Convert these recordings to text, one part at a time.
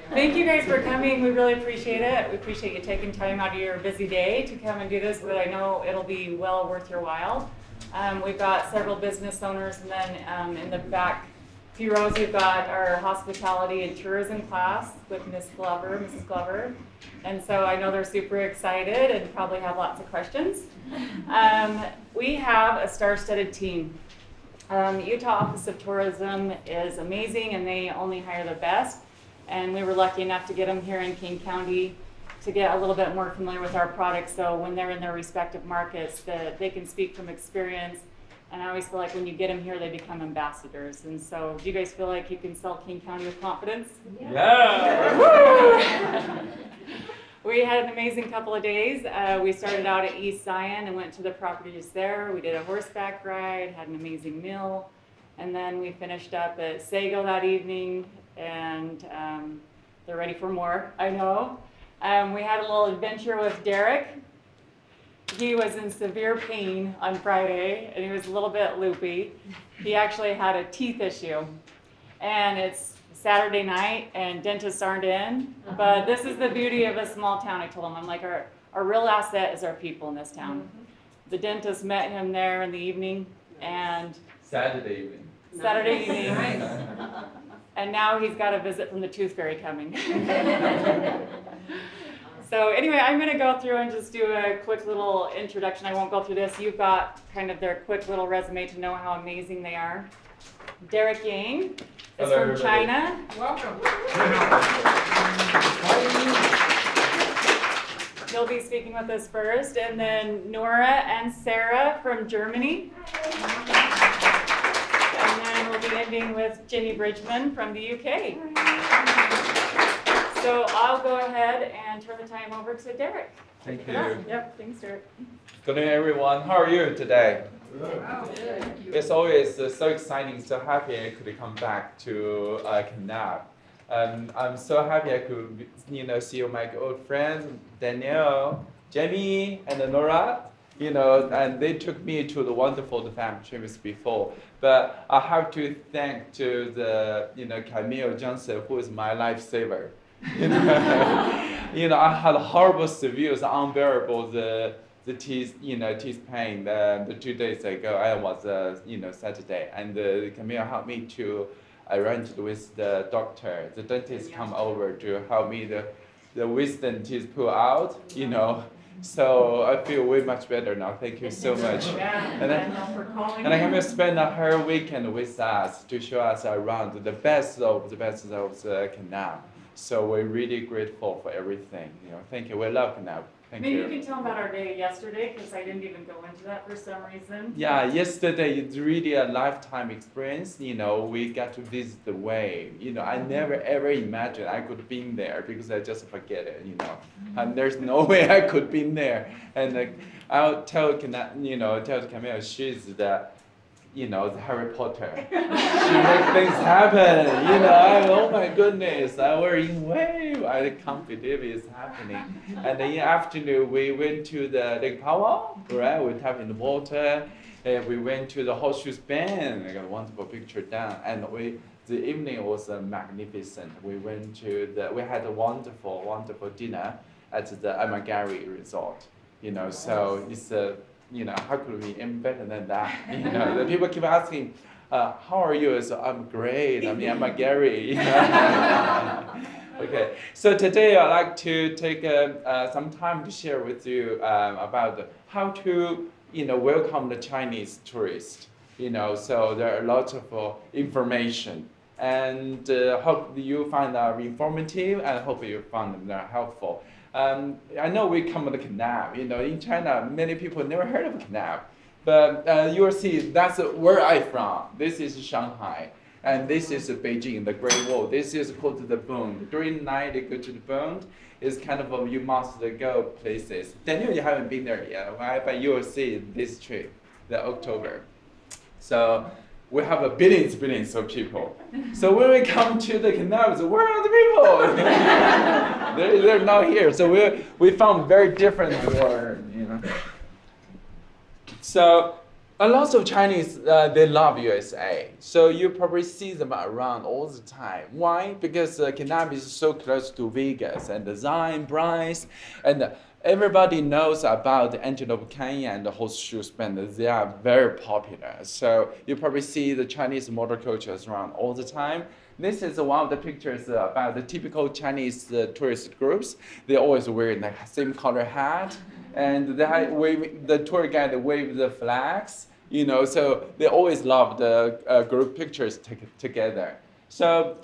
Thank you guys for coming. We really appreciate it. We appreciate you taking time out of your busy day to come and do this, but I know it'll be well worth your while. We've got several business owners, and then in the back few rows we've got our hospitality and tourism class with Mrs. Glover. And so I know they're super excited and probably have lots of questions. We have a star-studded team. Utah Office of Tourism is amazing, and they only hire the best. And we were lucky enough to get them here in Kane County to get a little bit more familiar with our products. So when they're in their respective markets, that they can speak from experience. And I always feel like when you get them here, they become ambassadors. And so, do you guys feel like you can sell Kane County with confidence? Yeah. We had an amazing couple of days. We started out at East Zion and went to the properties there. We did a horseback ride, had an amazing meal, and then we finished up at Sago that evening. And they're ready for more, I know. We had a little adventure with Derek. He was in severe pain on Friday, and he was a little bit loopy. He actually had a teeth issue. And it's Saturday night, and dentists aren't in. But this is the beauty of a small town, I told him. I'm like, our real asset is our people in this town. The dentist met him there in the evening, and Saturday evening. And now he's got a visit from the tooth fairy coming. So anyway, I'm going to go through and just do a quick little introduction. I won't go through this. You've got kind of their quick little resume to know how amazing they are. Derek Yang is Hello, from everybody. China. Welcome. He'll be speaking with us first. And then Nora and Sarah from Germany. And then we'll be ending with Jenny Bridgman from the UK. So I'll go ahead and turn the time over to Derek. Thank Take it on. you. Yep, thanks, Derek. Good evening, everyone. How are you today? Oh, good. It's always so exciting, so happy I could come back to Canal. I'm so happy I could, see my old friends Danielle, Jamie, and Nora. And they took me to the wonderful family trips before. But I have to thank to the, Camille Johnson, who is my lifesaver. I had horrible, severe, unbearable the teeth, teeth pain. The 2 days ago, I was, Saturday, and Camille helped me to arrange with the doctor. The dentist come over to help me the wisdom teeth pull out, So I feel way much better now. Thank you so much. And I can spend a whole weekend with us to show us around the best of the Canal. So we're really grateful for everything. Thank you. We love Canal. Maybe you can tell them about our day yesterday, because I didn't even go into that for some reason. Yeah, yesterday it's really a lifetime experience. We got to visit the wave. I never ever imagined I could be there because I just forget it. And there's no way I could be there. And I'll tell Camille she's the Harry Potter. She makes things happen. Oh my goodness, we're in wave. I can't believe it's happening. And in the afternoon, we went to the Lake Powell, right? We tapped in the water. And we went to the horseshoe bend. I got a wonderful picture down. And the evening was magnificent. We had a wonderful, wonderful dinner at the Amagari Resort. So it's how could we aim better than that? The people keep asking, how are you? So I'm great. I'm a Gary. Okay. So today I'd like to take some time to share with you about how to welcome the Chinese tourist. So there are lots of information, and hope you find them informative, and hope you find them helpful. I know we come to the Canal. In China, many people never heard of Canal. But you will see that's where I'm from. This is Shanghai. And this is Beijing, the Great Wall. This is called the Bund. During the night, they go to the Bund. It's kind of you must go places. Daniel, you haven't been there yet, right? But you will see this trip, the October. So we have billions of people. So when we come to the canals, where are the people? they're not here. So we found very different world, So A lot of Chinese, they love USA. So you probably see them around all the time. Why? Because cannabis is so close to Vegas and the Zion, Bryce, and everybody knows about the Antelope Canyon and the horseshoe bend. They are very popular. So you probably see the Chinese motor coaches around all the time. This is one of the pictures about the typical Chinese tourist groups. They always wear the same color hat, and the tour guide wave the flags. So they always love the group pictures together. So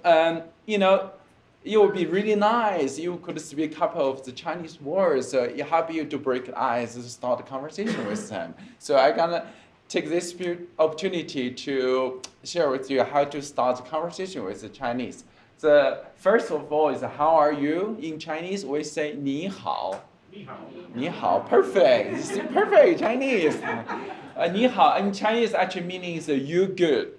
it would be really nice. You could speak a couple of the Chinese words. It help you to break the ice and start a conversation with them. So I'm gonna take this opportunity to share with you how to start a conversation with the Chinese. The first of all is how are you? In Chinese, we say 你好. 你好, perfect. This is perfect Chinese. 你好 in Chinese actually meaning is you good.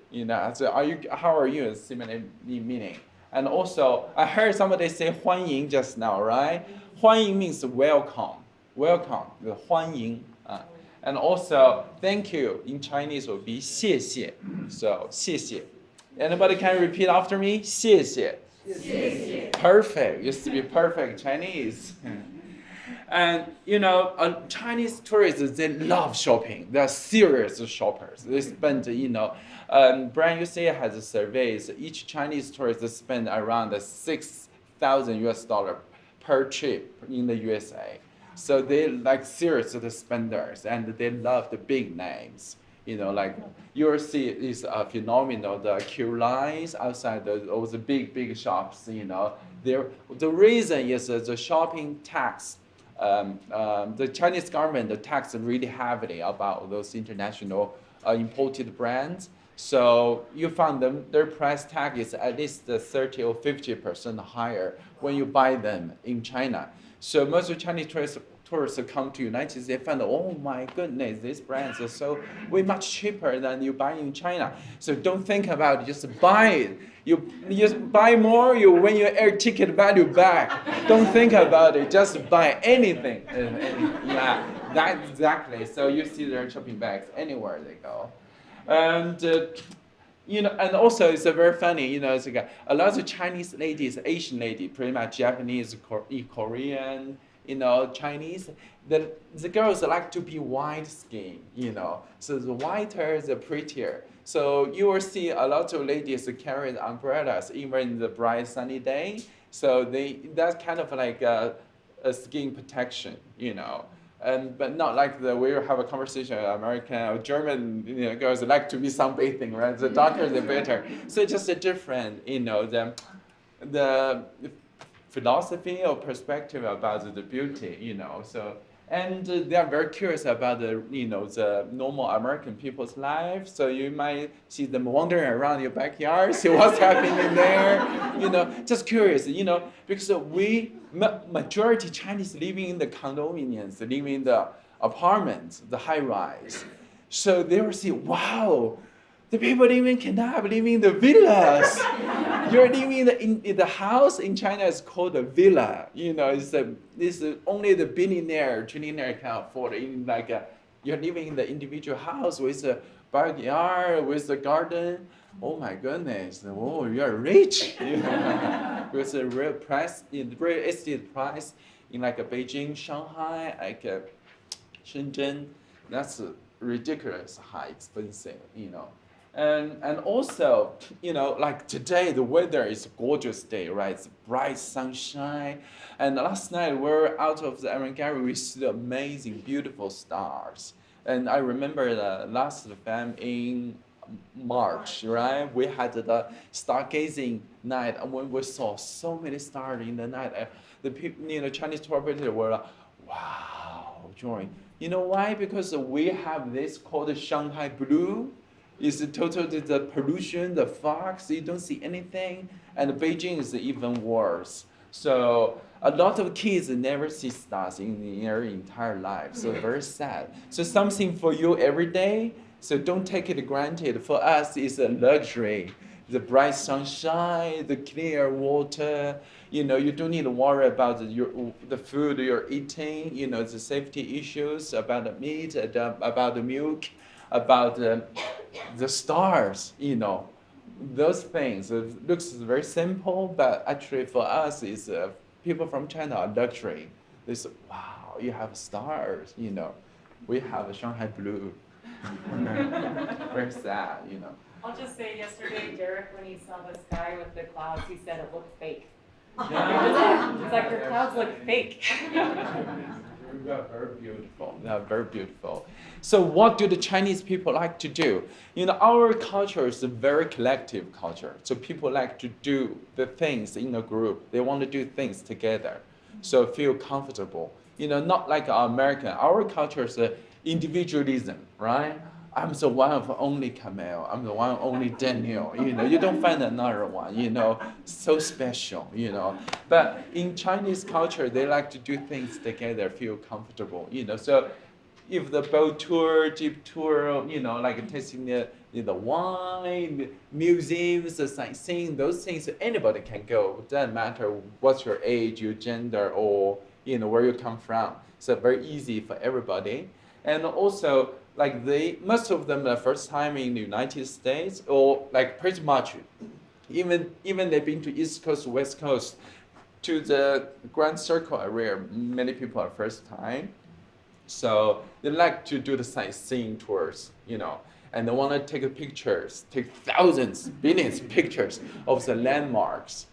So how are you? Is similar meaning. And also, I heard somebody say 欢迎 just now, right? 欢迎 means welcome. Welcome, the 欢迎. And also, thank you in Chinese would be 谢谢. So, 谢谢. Anybody can repeat after me? 谢谢. 谢谢. Perfect. Used to be perfect Chinese. And Chinese tourists, they love shopping. They're serious shoppers. They spend, Brand USA has a surveys. Each Chinese tourist spend around $6,000 per trip in the USA. So they like serious spenders, and they love the big names. Like you'll see is a phenomenal, the queue lines outside all the big shops. The reason is the shopping tax. The Chinese government tax really heavily about those international imported brands. So you found their price tag is at least 30 or 50% higher when you buy them in China. So most of Chinese tourists come to United States, they find, oh my goodness, these brands are so way much cheaper than you buy in China. So don't think about it, just buy it. You just buy more, you win your air ticket value back. Don't think about it, just buy anything. Yeah, that exactly. So you see their shopping bags anywhere they go. And and also it's very funny, it's like a lot of Chinese ladies, Asian lady, pretty much Japanese, Korean, Chinese, the girls like to be white skin, so the whiter, the prettier. So you will see a lot of ladies carry the umbrellas even in the bright sunny day. So that's kind of like a skin protection, but not like we have a conversation, American or German girls like to be sunbathing, right? The darker the better. So just a different, the philosophy or perspective about the beauty, So, and they are very curious about the normal American people's life. So you might see them wandering around your backyard, see what's happening there, just curious, because majority Chinese living in the condominiums, living in the apartments, the high rise. So they will see, wow, the people living cannot live in the villas. You're living in the house in China is called a villa. It's only the billionaire, trillionaire can afford it. You're living in the individual house with a backyard, with a garden. Oh my goodness! Oh, you're rich. With the real estate price in Beijing, Shanghai, Shenzhen, that's ridiculous high expensive. And also, like today, the weather is a gorgeous day, right? It's bright sunshine. And last night, we were out of the Iron Gallery, we see the amazing, beautiful stars. And I remember the last time in March, right? We had the stargazing night, and when we saw so many stars in the night, the people, Chinese tour operators were like, wow, joy. You know why? Because we have this called Shanghai Blue. It's total the pollution, the fog, so you don't see anything. And Beijing is even worse. So a lot of kids never see stars in their entire life. So very sad. So something for you every day. So don't take it granted. For us, it's a luxury. The bright sunshine, the clear water. You don't need to worry about the food you're eating. The safety issues about the meat, about the milk. about the stars, those things. It looks very simple, but actually for us, it's people from China are luxury. They say, wow, you have stars. We have a Shanghai blue. Very sad. I'll just say yesterday, Derek, when he saw the sky with the clouds, he said it looked fake. Yeah. It's like your clouds look fake. They are very beautiful. They are very beautiful. So what do the Chinese people like to do? Our culture is a very collective culture. So people like to do the things in a group. They want to do things together. So feel comfortable. Not like our American. Our culture is individualism, right? I'm the one of only Camille. I'm the one only Daniel. You don't find another one. So special. But in Chinese culture, they like to do things together, feel comfortable. So if the boat tour, jeep tour, like tasting the wine, museums, the sightseeing, those things, anybody can go. It doesn't matter what's your age, your gender, or where you come from. So very easy for everybody. And also, most of them the first time in the United States, or pretty much, even they've been to East Coast, West Coast, to the Grand Circle area, many people are first time. So they like to do the sightseeing tours, and they want to take pictures, take thousands, billions pictures of the landmarks,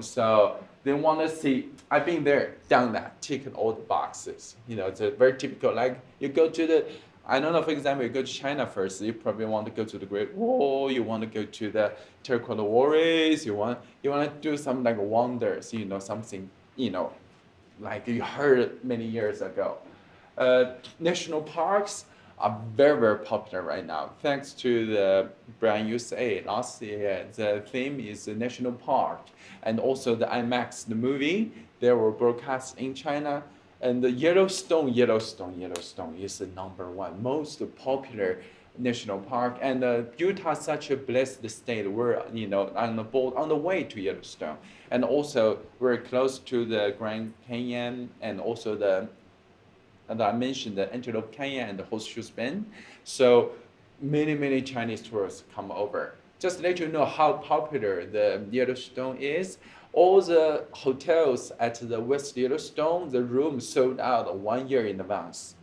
So they want to see. I've been there, done that, ticked all the boxes. It's a very typical. You go to I don't know. For example, you go to China first. You probably want to go to the Great Wall. You want to go to the Terracotta Warriors. You want to do some wonders. Something like you heard many years ago. National parks are very, very popular right now. Thanks to the Brand USA last year, the theme is the national park, and also the IMAX, the movie. They were broadcast in China, and the Yellowstone is the number one most popular national park. And Utah is such a blessed state. We're on the way to Yellowstone, and also we're close to the Grand Canyon, and also and I mentioned the Antelope Canyon and the Horseshoe Bend. So many Chinese tourists come over. Just to let you know how popular the Yellowstone is. All the hotels at the West Yellowstone, the rooms sold out 1 year in advance.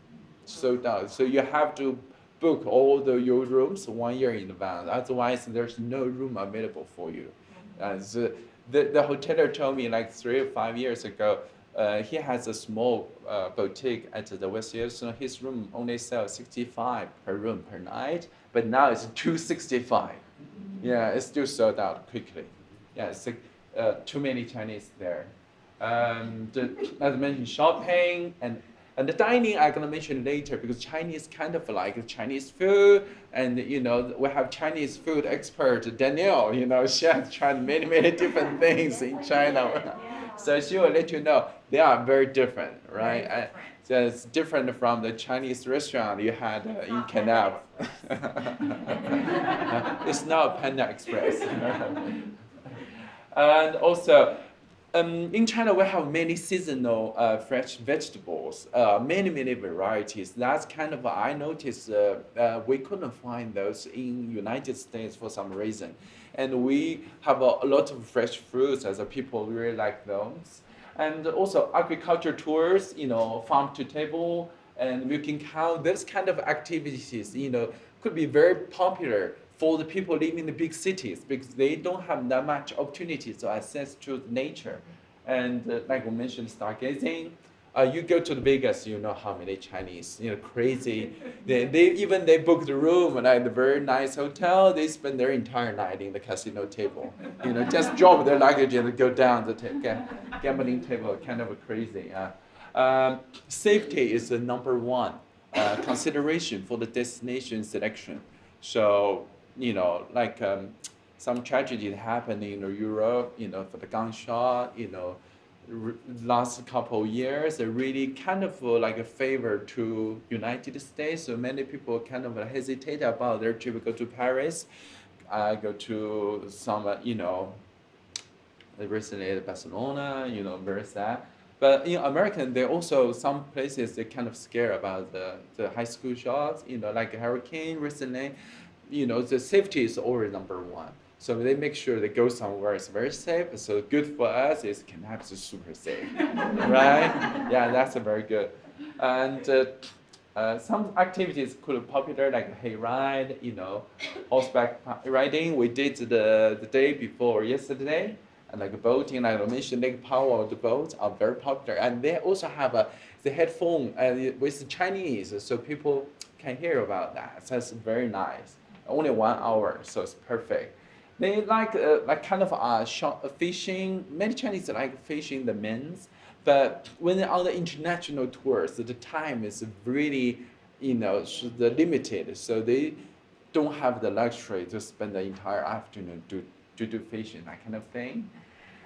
Sold out. So you have to book all your rooms 1 year in advance. Otherwise, there's no room available for you. So the hoteler told me 3 or 5 years ago, he has a small boutique at the West Yellowstone. His room only sells 65 per room per night, but now it's 265. Yeah, it's still sold out quickly. Yeah, it's too many Chinese there. As I mentioned, shopping and the dining I'm gonna mention later, because Chinese kind of like Chinese food, and we have Chinese food expert Danielle. She has tried many different things in China. So she will let you know they are very different, right? So it's different from the Chinese restaurant you had in Canal. It's not Panda Express. And also, in China, we have many seasonal fresh vegetables, many varieties. That's kind of, I noticed we couldn't find those in United States for some reason. And we have a lot of fresh fruits, as people really like those. And also agriculture tours, farm to table and milking cow, those kind of activities, could be very popular for the people living in the big cities, because they don't have that much opportunity to access to nature. And like we mentioned, stargazing. You go to the Vegas, you know how many Chinese, crazy. They book the room at a very nice hotel. They spend their entire night in the casino table. Just drop their luggage and go down the gambling table. Kind of crazy. Safety is the number one consideration for the destination selection. So some tragedy happened in Europe, for the gunshot, last couple of years, they really kind of like a favor to United States. So many people kind of hesitate about their trip. Go to Paris, go to some, recently Barcelona, very sad. But in American, they also some places they kind of scare about the high school shots. Like a hurricane recently. The safety is always number one. So they make sure they go somewhere it's very safe. So good for us is can have the super safe, right? Yeah, that's a very good. And some activities could be popular like hay ride, horseback riding. We did the day before yesterday, and like boating, like I mentioned, Lake Power, the boats are very popular, and they also have the headphone with Chinese, so people can hear about that. So that's very nice. Only 1 hour, so it's perfect. They like kind of fishing. Many Chinese like fishing the men's, but when they're on the international tours, the time is really, the limited. So they don't have the luxury to spend the entire afternoon to do fishing, that kind of thing.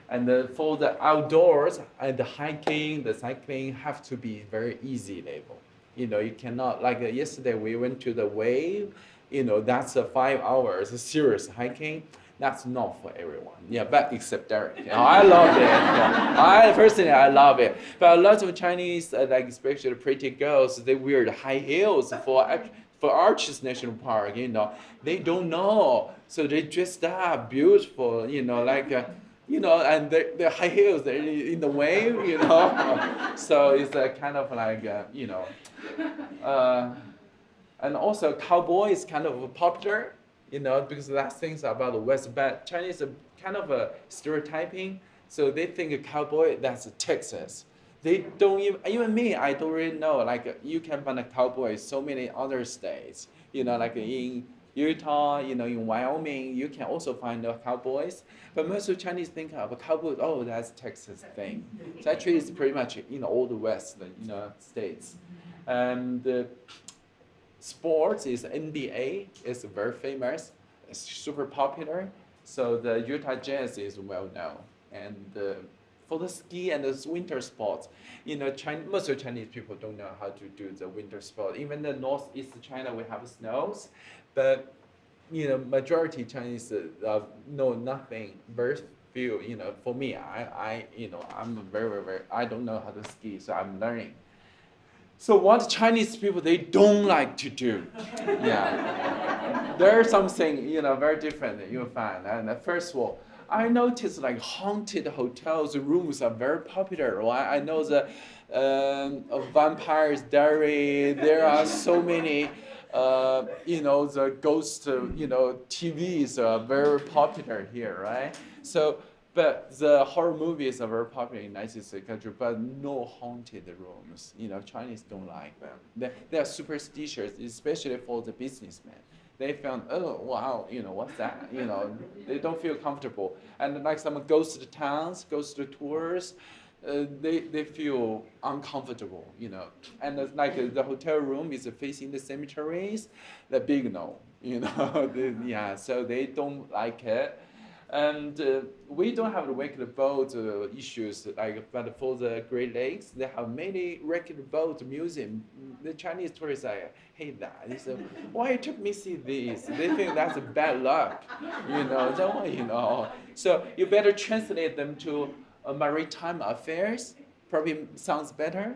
And for the outdoors and the hiking, the cycling have to be very easy level. You cannot, like yesterday we went to the wave, that's 5 hours serious hiking. That's not for everyone. Yeah, but except Derek. I love it. Yeah. I personally, I love it. But a lot of Chinese, like especially pretty girls, they wear the high heels for Arches National Park. They don't know, so they dressed up beautiful. And the high heels they're in the wave. So it's kind of like and also cowboy is kind of popular, because that's things about the West. But Chinese are kind of a stereotyping, so they think a cowboy that's Texas. They don't even me. I don't really know. Like you can find a cowboy in so many other states. Like in Utah, in Wyoming, you can also find the cowboys. But most of Chinese think of a cowboy. Oh, that's Texas thing. So actually, it's pretty much all the West, states, and. Sports is NBA. It's very famous. It's super popular. So the Utah Jazz is well known. And for the ski and the winter sports, most of Chinese people don't know how to do the winter sport. Even the northeast China, we have snows, but majority Chinese know nothing. Very few. For me, I'm very, very, very. I don't know how to ski, so I'm learning. So what Chinese people they don't like to do, yeah, there's something very different that you'll find. And first of all, I noticed like haunted hotels rooms are very popular. Right? I know the Vampire's Diary. There are so many, the ghost, TVs are very popular here, right? So. But the horror movies are very popular in United States country, but no haunted rooms. Chinese don't like them. They are superstitious, especially for the businessmen. They found, oh wow, what's that? They don't feel comfortable. And like someone goes to the towns, goes to the tours, they feel uncomfortable. And like the hotel room is facing the cemeteries, the big no. Yeah, so they don't like it. And we don't have the regular boat issues, but for the Great Lakes, they have many regular boat museum. The Chinese tourists hate that. They say, why you took me see this? They think that's a bad luck, So you better translate them to maritime affairs. Probably sounds better.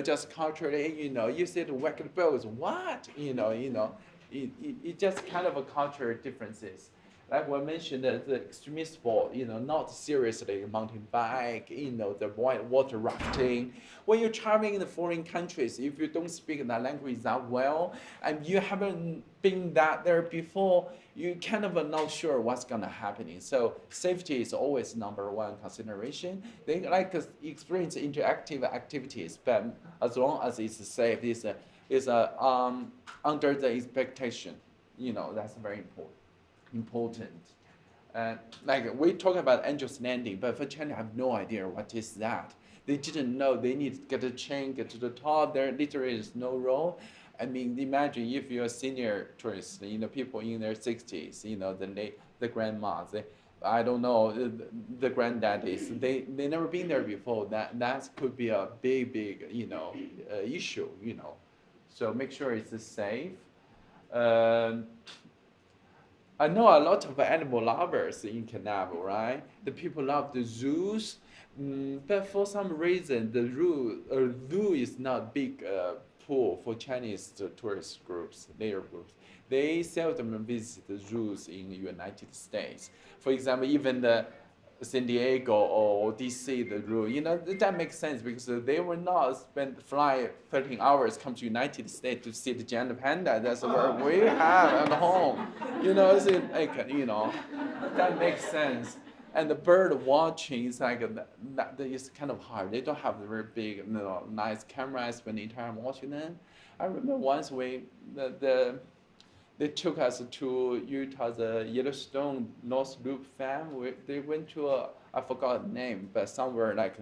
Just culturally, you say the regular boats, what? It just kind of a cultural differences. Like we mentioned, the extreme sport, not seriously mountain bike, the water rafting. When you're traveling in the foreign countries, if you don't speak that language that well, and you haven't been there before, you kind of are not sure what's gonna happen. So safety is always number one consideration. They like to experience interactive activities, but as long as it's safe, it's under the expectation. That's very important. Like we talk about Angel's Landing, but for China, I have no idea what is that. They didn't know they need to get a chain, get to the top. There literally is no road. I mean, imagine if you're a senior tourist, people in their 60s, the grandmas, I don't know, the granddaddies, they never been there before. That could be a big issue. So make sure it's safe. I know a lot of animal lovers in Canada, right? The people love the zoos, but for some reason, zoo is not big pool for Chinese tourist groups, later groups. They seldom visit the zoos in the United States. For example, even the San Diego or DC, the rule, that makes sense because they will not fly 13 hours, come to United States to see the giant panda. That's what we have at home. It's that makes sense. And the bird watching is like that is kind of hard. They don't have very big, nice cameras spending time watching them. I remember once they took us to Utah, the Yellowstone North Loop farm. They went to I forgot the name, but somewhere like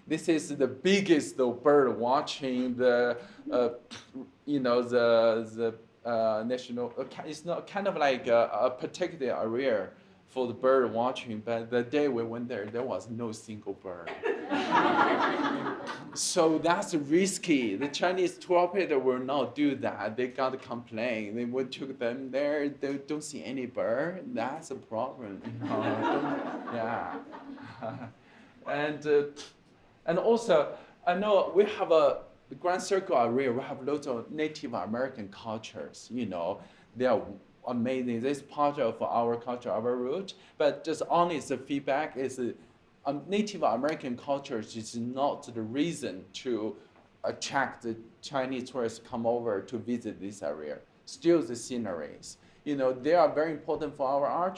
this is the biggest bird watching the national. It's not kind of like a particular area for the bird watching, but the day we went there was no single bird. So that's risky. The Chinese tour operator will not do that. They got a complaint. They would took them there. They don't see any bird. That's a problem. Yeah. And also, I know we have the Grand Circle area. We have lots of Native American cultures. They are amazing. This is part of our culture, our root. But just honest feedback is. Native American cultures is not the reason to attract the Chinese tourists come over to visit this area. Still the sceneries. They are very important for our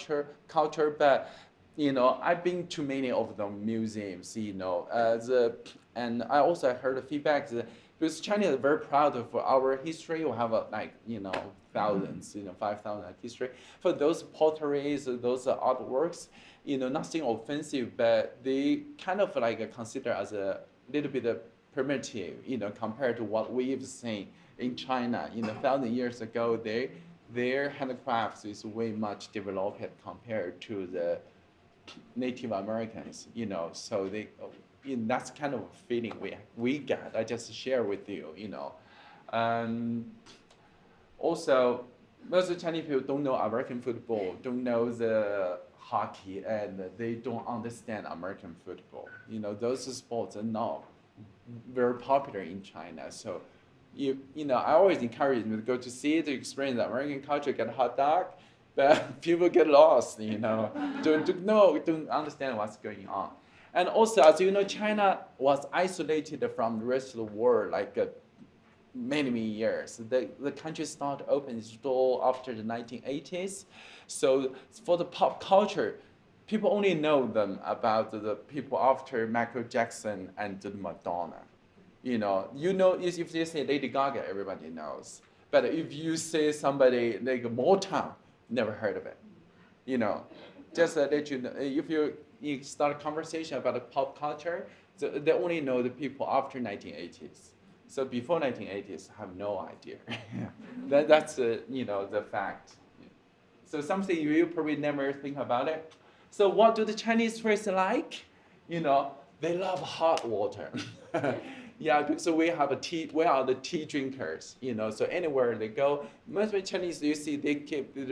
culture, but I've been to many of the museums, and I also heard the feedback that because China is very proud of our history. We have thousands, 5,000 history. For those potteries, those artworks, nothing offensive, but they kind of consider as a little bit primitive, compared to what we've seen in China. 1,000 years ago, their handicrafts is way much developed compared to the Native Americans. So that's kind of a feeling we get. I just share with you. Also, most of the Chinese people don't know American football, don't know the hockey, and they don't understand American football. Those sports are not very popular in China. So, I always encourage them to go to see it, to experience the American culture, get a hot dog, but people get lost. Don't understand what's going on. And also, as you know, China was isolated from the rest of the world many years. The country started opening its door after the 1980s. So for the pop culture, people only know them about the people after Michael Jackson and Madonna. If you say Lady Gaga, everybody knows. But if you say somebody like Motown, never heard of it. Just to let you know, if you start a conversation about the pop culture, they only know the people after 1980s. So before 1980s, I have no idea. That's the fact. So something you probably never think about it. So what do the Chinese tourists like? They love hot water. Yeah, because we are the tea drinkers. So anywhere they go, most of the Chinese you see they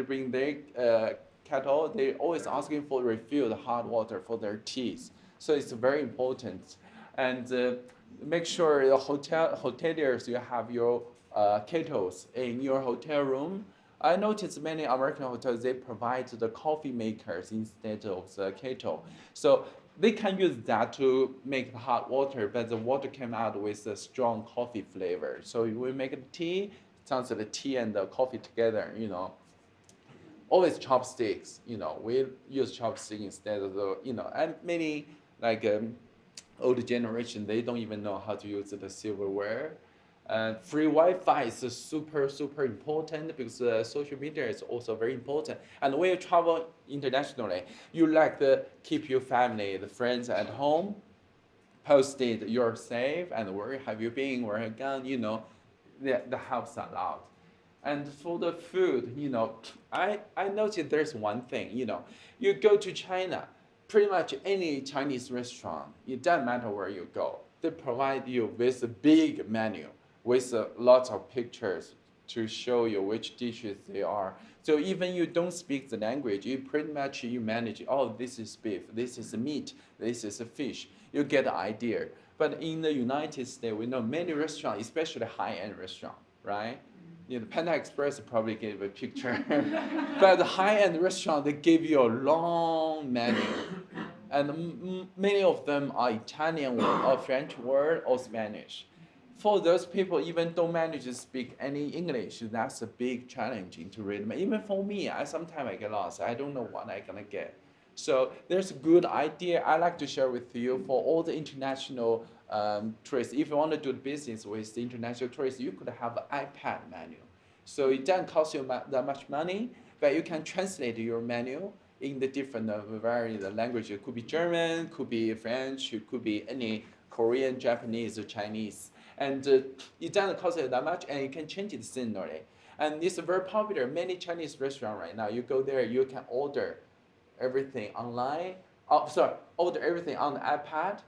bring their kettle. They're always asking for refilled hot water for their teas. So it's very important. And make sure the hoteliers you have your kettles in your hotel room. I noticed many American hotels they provide the coffee makers instead of the kettle, so they can use that to make the hot water, but the water came out with a strong coffee flavor. So we make a tea, sounds like the tea and the coffee together. Always chopsticks. We use chopsticks instead of and many older generation, they don't even know how to use the silverware. Free Wi-Fi is super important because social media is also very important. And when you travel internationally, you to keep your family, the friends at home, posted you're safe and where have you been, where have you gone, that helps a lot. And for the food, I noticed there's one thing, you go to China, pretty much any Chinese restaurant, it doesn't matter where you go, they provide you with a big menu with lots of pictures to show you which dishes they are. So even you don't speak the language, you pretty much you manage, oh, this is beef, this is meat, this is a fish. You get the idea. But in the United States, we know many restaurants, especially high-end restaurant, right? Panda Express probably gave a picture. But the high-end restaurant, they give you a long menu. And many of them are Italian word or French word or Spanish. For those people, even don't manage to speak any English, that's a big challenge to read them. Even for me, sometimes I get lost. I don't know what I'm gonna get. So there's a good idea I like to share with you for all the international tourists. If you want to do business with the international tourists, you could have an iPad menu. So it doesn't cost you that much money, but you can translate your menu in the different varied languages. It could be German, could be French, it could be any Korean, Japanese, or Chinese. And it doesn't cost you that much, and you can change it seasonally. And it's very popular. Many Chinese restaurants right now, you go there, you can order everything online. Order everything on the iPad.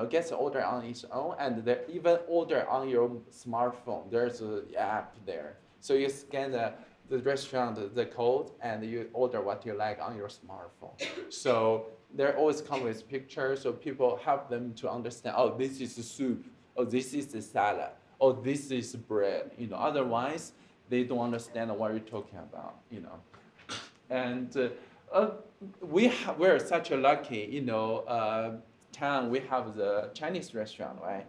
Get the order on its own, and even order on your smartphone. There's an app there, so you scan the restaurant, the code, and you order what you like on your smartphone. So they always come with pictures, so people help them to understand. Oh, this is the soup. Oh, this is the salad. Oh, this is bread. Otherwise they don't understand what you're talking about. And we're such a lucky, town. We have the Chinese restaurant, right?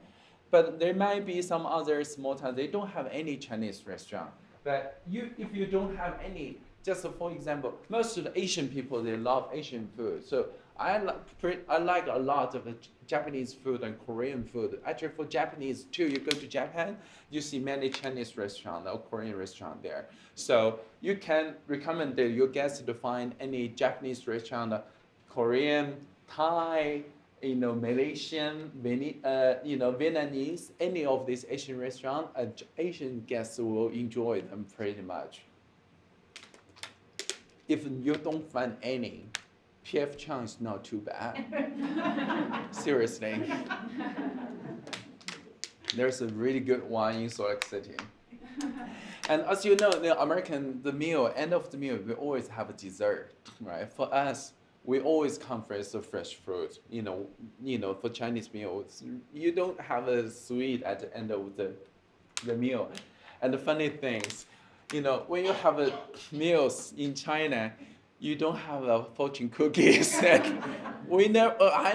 But there might be some other small towns, they don't have any Chinese restaurant. But if you don't have any, just for example, most of the Asian people, they love Asian food. So I like a lot of the Japanese food and Korean food. Actually, for Japanese too, you go to Japan, you see many Chinese restaurants or Korean restaurant there. So you can recommend your guests to find any Japanese restaurant, Korean, Thai, Malaysian, Vietnamese, any of these Asian restaurants, Asian guests will enjoy them pretty much. If you don't find any, P.F. Chang is not too bad. Seriously. There's a really good one in Salt Lake City. And as you know, the meal, end of the meal, we always have a dessert, right? For us, we always come first the fresh fruit. For Chinese meals, you don't have a sweet at the end of the meal. And the funny things, when you have meals in China, you don't have fortune cookies. I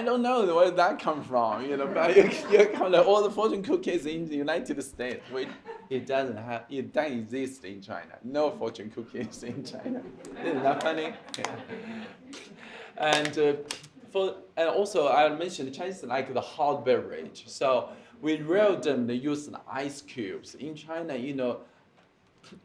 don't know where that come from. But you come all the fortune cookies in the United States. It doesn't exist in China. No fortune cookies in China. Isn't that funny? Yeah. And also I mentioned the Chinese like the hot beverage. So we rarely use the ice cubes in China.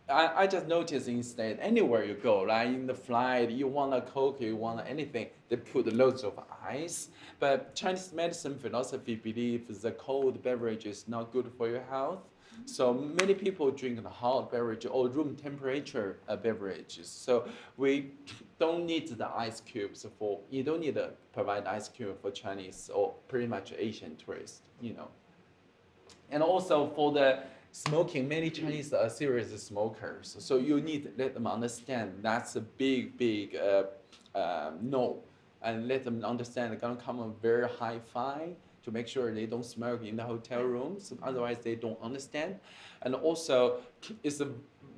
I just noticed instead, anywhere you go, right, in the flight, you want a Coke, you want anything, they put loads of ice. But Chinese medicine philosophy believes the cold beverage is not good for your health. So many people drink the hot beverage or room temperature beverages. So we don't need the ice cubes you don't need to provide ice cube for Chinese or pretty much Asian tourists, And also for the smoking, many Chinese are serious smokers. So you need to let them understand that's a big no. And let them understand they're gonna come a very high fine to make sure they don't smoke in the hotel rooms. Otherwise they don't understand. And also it's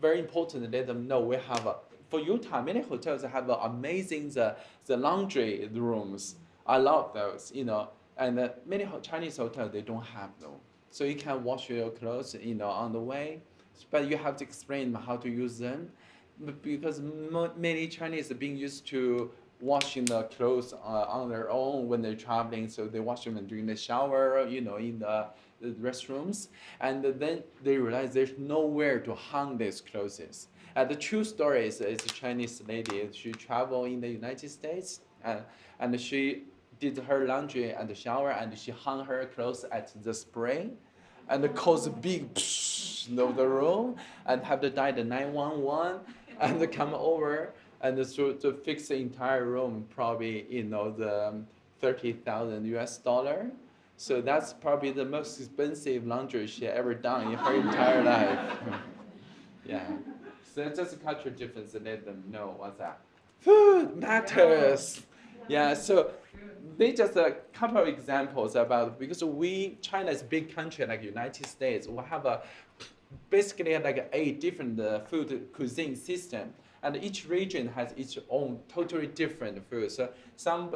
very important to let them know we have for Utah, many hotels have amazing the laundry rooms. I love those, and many Chinese hotels, they don't have them. So you can wash your clothes, on the way, but you have to explain how to use them, because many Chinese are being used to washing the clothes on their own when they're traveling. So they wash them during the shower, in the restrooms, and then they realize there's nowhere to hang these clothes. The true story is a Chinese lady. She traveled in the United States, and she did her laundry at the shower, and she hung her clothes at the spring, and it caused a big of the room, and have to dial the 911 and come over and to fix the entire room, probably the 30,000 US dollar. So that's probably the most expensive laundry she ever done in her entire life. Yeah. So it's just a cultural difference and let them know what's that. Food matters. Yeah, so they just a couple of examples about because China is a big country like United States. We have a basically like 8 different food cuisine system, and each region has its own totally different food. So some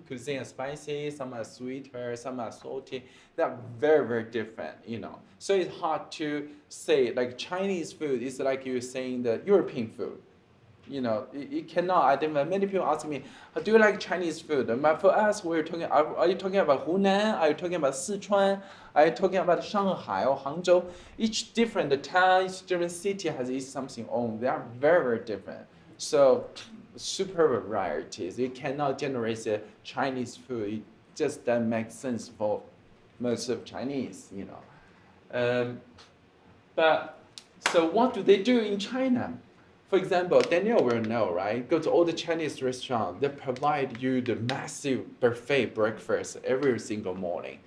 cuisine are spicy, some are sweeter, some are salty. They're very different, you know. So it's hard to say like Chinese food is like you're saying the European food. You know, you cannot. I think many people ask me, do you like Chinese food? But for us, we're talking. Are you talking about Hunan? Are you talking about Sichuan? Are you talking about Shanghai or Hangzhou? Each different town, each different city has its something own. They are very different. So, super varieties. You cannot generate a Chinese food. It just doesn't make sense for most of Chinese. You know, but so what do they do in China? For example, Daniel will know, right? Go to all the Chinese restaurants, they provide you the massive buffet breakfast every single morning.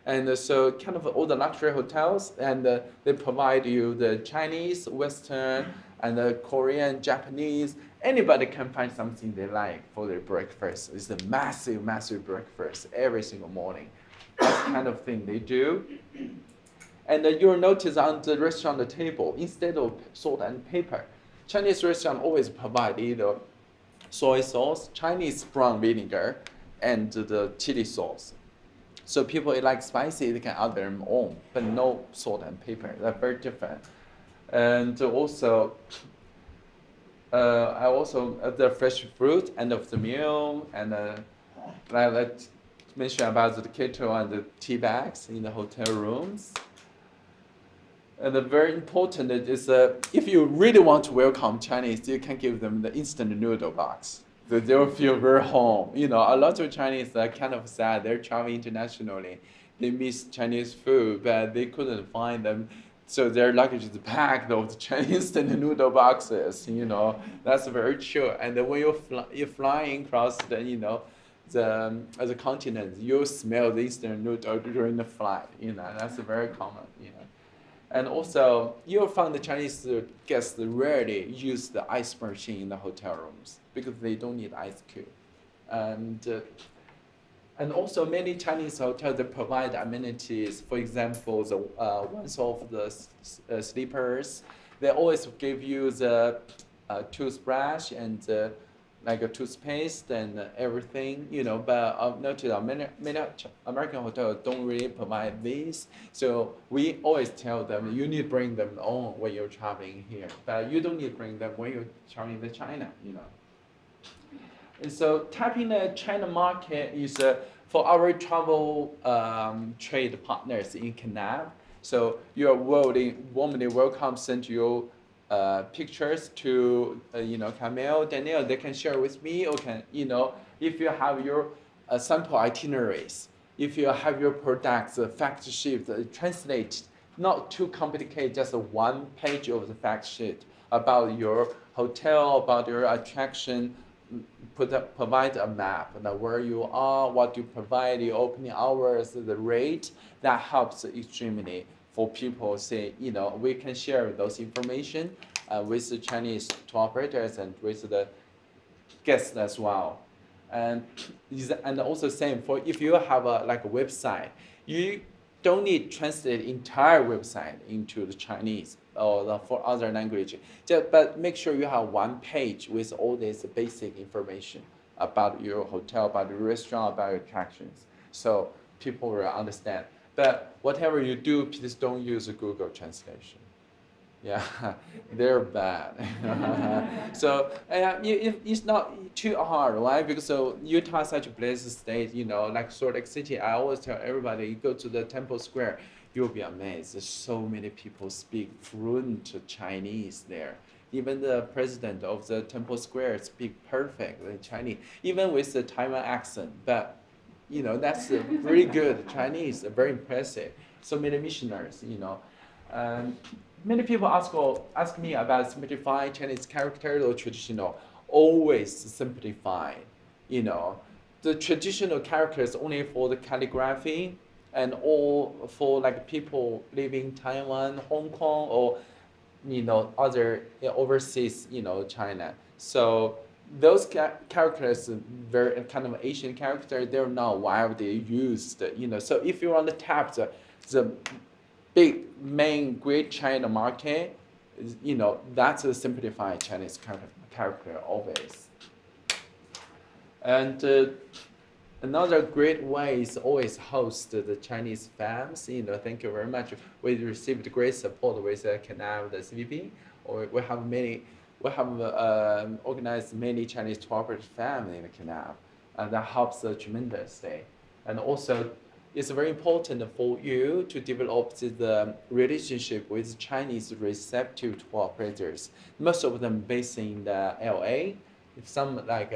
And so kind of all the luxury hotels, and they provide you the Chinese, Western, and the Korean, Japanese. Anybody can find something they like for their breakfast. It's a massive breakfast every single morning. That's the kind of thing they do. And you'll notice on the restaurant table, instead of salt and pepper, Chinese restaurant always provide either soy sauce, Chinese brown vinegar, and the chili sauce. So people who like spicy, they can add their own, but no salt and pepper. They're very different. And also, I also the fresh fruit end of the meal, and let's mention about the kettle and the tea bags in the hotel rooms. And the very important is if you really want to welcome Chinese, you can give them the instant noodle box. So they'll feel very home. You know, a lot of Chinese are kind of sad. They're traveling internationally. They miss Chinese food, but they couldn't find them. So their luggage is packed of the Chinese instant noodle boxes. You know, that's very true. And then when you're flying across the continent, you smell the instant noodle during the flight. You know, that's very common. You know. And also, you'll find the Chinese guests rarely use the ice machine in the hotel rooms because they don't need ice cube. And also, many Chinese hotels they provide amenities. For example, the ones of the sleepers, they always give you the toothbrush and like a toothpaste and everything, you know, but I've noticed many American hotels don't really provide these. So we always tell them, you need to bring them on when you're traveling here, but you don't need to bring them when you're traveling to China, you know. And so tapping the China market is for our travel trade partners in Canab. So you are warmly welcome, send your pictures to Camille, Daniel. They can share with me, or can if you have your sample itineraries, if you have your products fact sheet translate, not too complicated, just one page of the fact sheet about your hotel, about your attraction. Provide a map, where you are, what you provide, the opening hours, the rate. That helps extremely for people say, we can share those information with the Chinese tour operators and with the guests as well. And also same for if you have a website, you don't need to translate entire website into the Chinese or for other language. But make sure you have one page with all this basic information about your hotel, about your restaurant, about your attractions. So people will understand. But whatever you do, please don't use Google Translation. Yeah, they're bad. So it's not too hard, right? Because Utah is such a blessed state, like Salt Lake City. I always tell everybody, you go to the Temple Square, you'll be amazed. There's so many people speak fluent Chinese there. Even the president of the Temple Square speak perfect Chinese, even with the Taiwan accent. But that's really good Chinese, very impressive. So many missionaries, Many people ask me about simplifying Chinese characters or traditional. Always simplify. The traditional characters only for the calligraphy and all for people living in Taiwan, Hong Kong, or other overseas, China. So those characters, very kind of Asian character, they're not widely used, So if you want to tap the big main Great China market, that's a simplified Chinese character always. And another great way is always host the Chinese fans. Thank you very much. We received great support with CANAV, the CVP. Or we have organized many Chinese corporate families in the CANAV, and that helps tremendously. And also, it's very important for you to develop the relationship with Chinese receptive tour operators. Most of them based in the LA, some like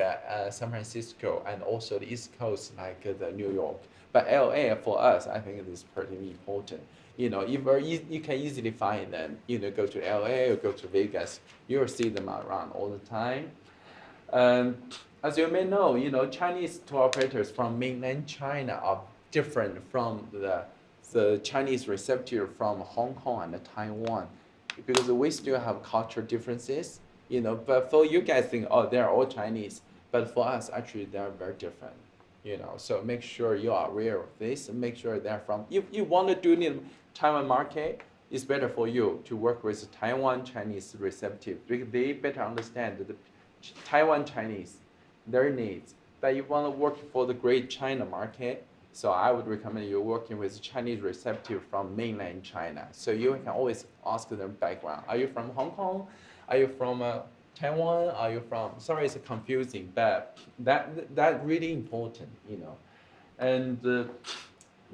San Francisco, and also the East Coast like the New York. But LA for us, I think it is pretty important. You can easily find them. Go to LA or go to Vegas, you will see them around all the time. As you may know, Chinese tour operators from mainland China are different from the Chinese receptor from Hong Kong and Taiwan, because we still have cultural differences. But for you guys think, oh, they're all Chinese, but for us, actually, they're very different. So make sure you are aware of this, and make sure they're from. If you want to do the Taiwan market, it's better for you to work with Taiwan Chinese receptive, because they better understand the Taiwan Chinese, their needs. But you want to work for the Great China market, so I would recommend you working with Chinese receptive from mainland China. So you can always ask their background. Are you from Hong Kong? Are you from Taiwan? Are you from? Sorry, it's confusing, but that really important, And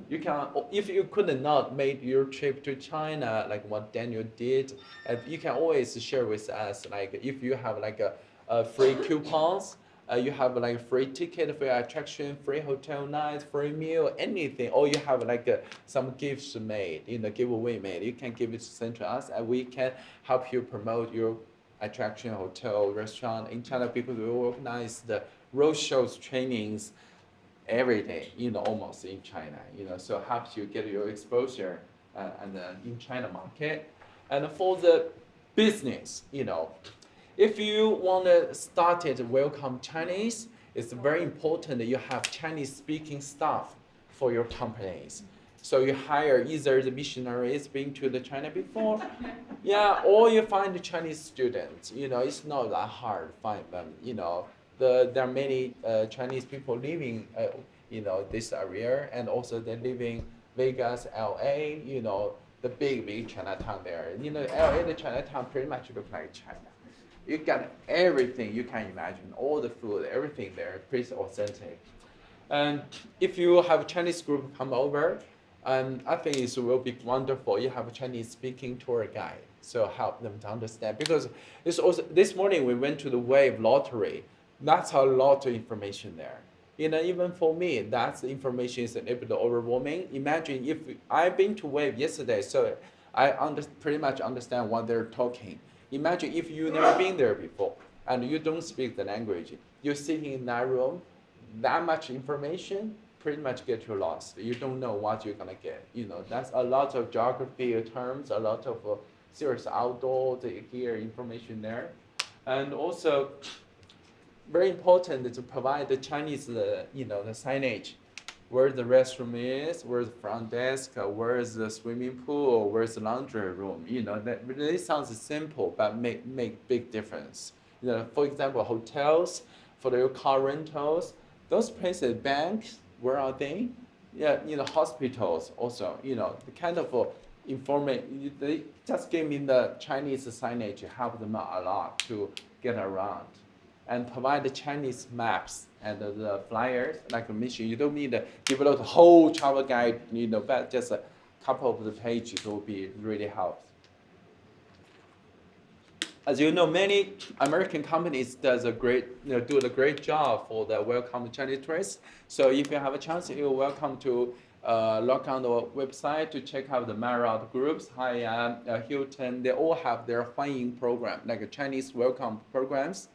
you can, if you could not make your trip to China like what Daniel did, you can always share with us. Like if you have like a free coupons. You have like free ticket for your attraction, free hotel nights, free meal, anything. Or you have like some gifts made, giveaway made. You can give it sent to us, and we can help you promote your attraction, hotel, restaurant in China, because we organize the road shows, trainings every day, almost in China. So helps you get your exposure and in China market, and for the business, If you want to start it welcome Chinese, it's very important that you have Chinese speaking staff for your companies. So you hire either the missionaries been to the China before, or you find the Chinese students. It's not that hard to find them. There are many Chinese people living, this area, and also they live in Vegas, LA. The big Chinatown there. LA, the Chinatown pretty much look like China. You got everything you can imagine, all the food, everything there, pretty authentic. And if you have a Chinese group come over, I think it will be wonderful. You have a Chinese speaking tour guide, so help them to understand. Because it's also, this morning we went to the Wave lottery. That's a lot of information there. Even for me, that information is a little bit overwhelming. Imagine if I've been to Wave yesterday, so I pretty much understand what they're talking. Imagine if you've never been there before and you don't speak the language. You're sitting in that room, that much information pretty much get you lost. You don't know what you're gonna get. That's a lot of geography terms, a lot of serious outdoor, they hear information there. And also, very important to provide the Chinese, the signage. Where the restroom is, where's the front desk, where's the swimming pool, where's the laundry room. That really sounds simple, but make big difference. For example, hotels, for your car rentals, those places, banks, where are they? Hospitals also. The kind of information they just give me the Chinese signage, help them a lot to get around, and provide the Chinese maps and the flyers, like a mission. You don't need to develop the whole travel guide, but just a couple of the pages will be really helpful. As you know, many American companies do a great job for the welcome Chinese tourists. So if you have a chance, you're welcome to log on the website to check out the Marriott groups, Hyatt, Hilton. They all have their Huanying program, like a Chinese welcome programs.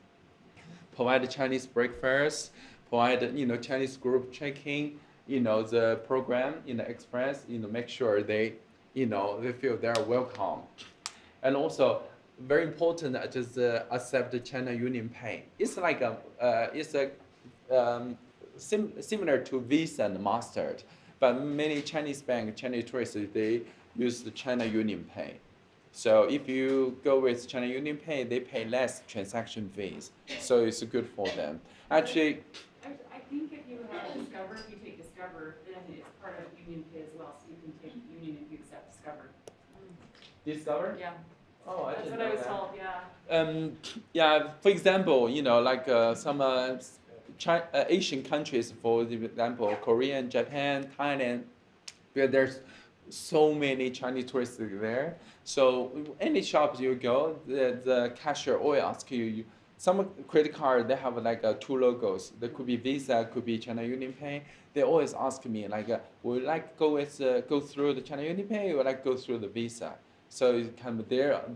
Provide Chinese breakfast, provide Chinese group checking, the program, express, make sure they feel they're welcome. And also, very important, just accept the China Union Pay. It's like similar to Visa and Master, but many Chinese bank, Chinese tourists, they use the China Union Pay. So if you go with China Union Pay, they pay less transaction fees. So it's good for them. Actually, I think if you have Discover, if you take Discover, then it's part of Union Pay as well, so you can take Union if you accept Discover. Discover? Yeah, Oh, I that's didn't what I know was that. told, yeah. Yeah, for example, like some Asian countries, for example, Korea, Japan, Thailand, where there's so many Chinese tourists there. So any shops you go, the cashier always ask you, some credit card, they have like two logos. There could be Visa, could be China Union Pay. They always ask me like, would you like go through the China Union Pay, or would like go through the Visa? So it kind of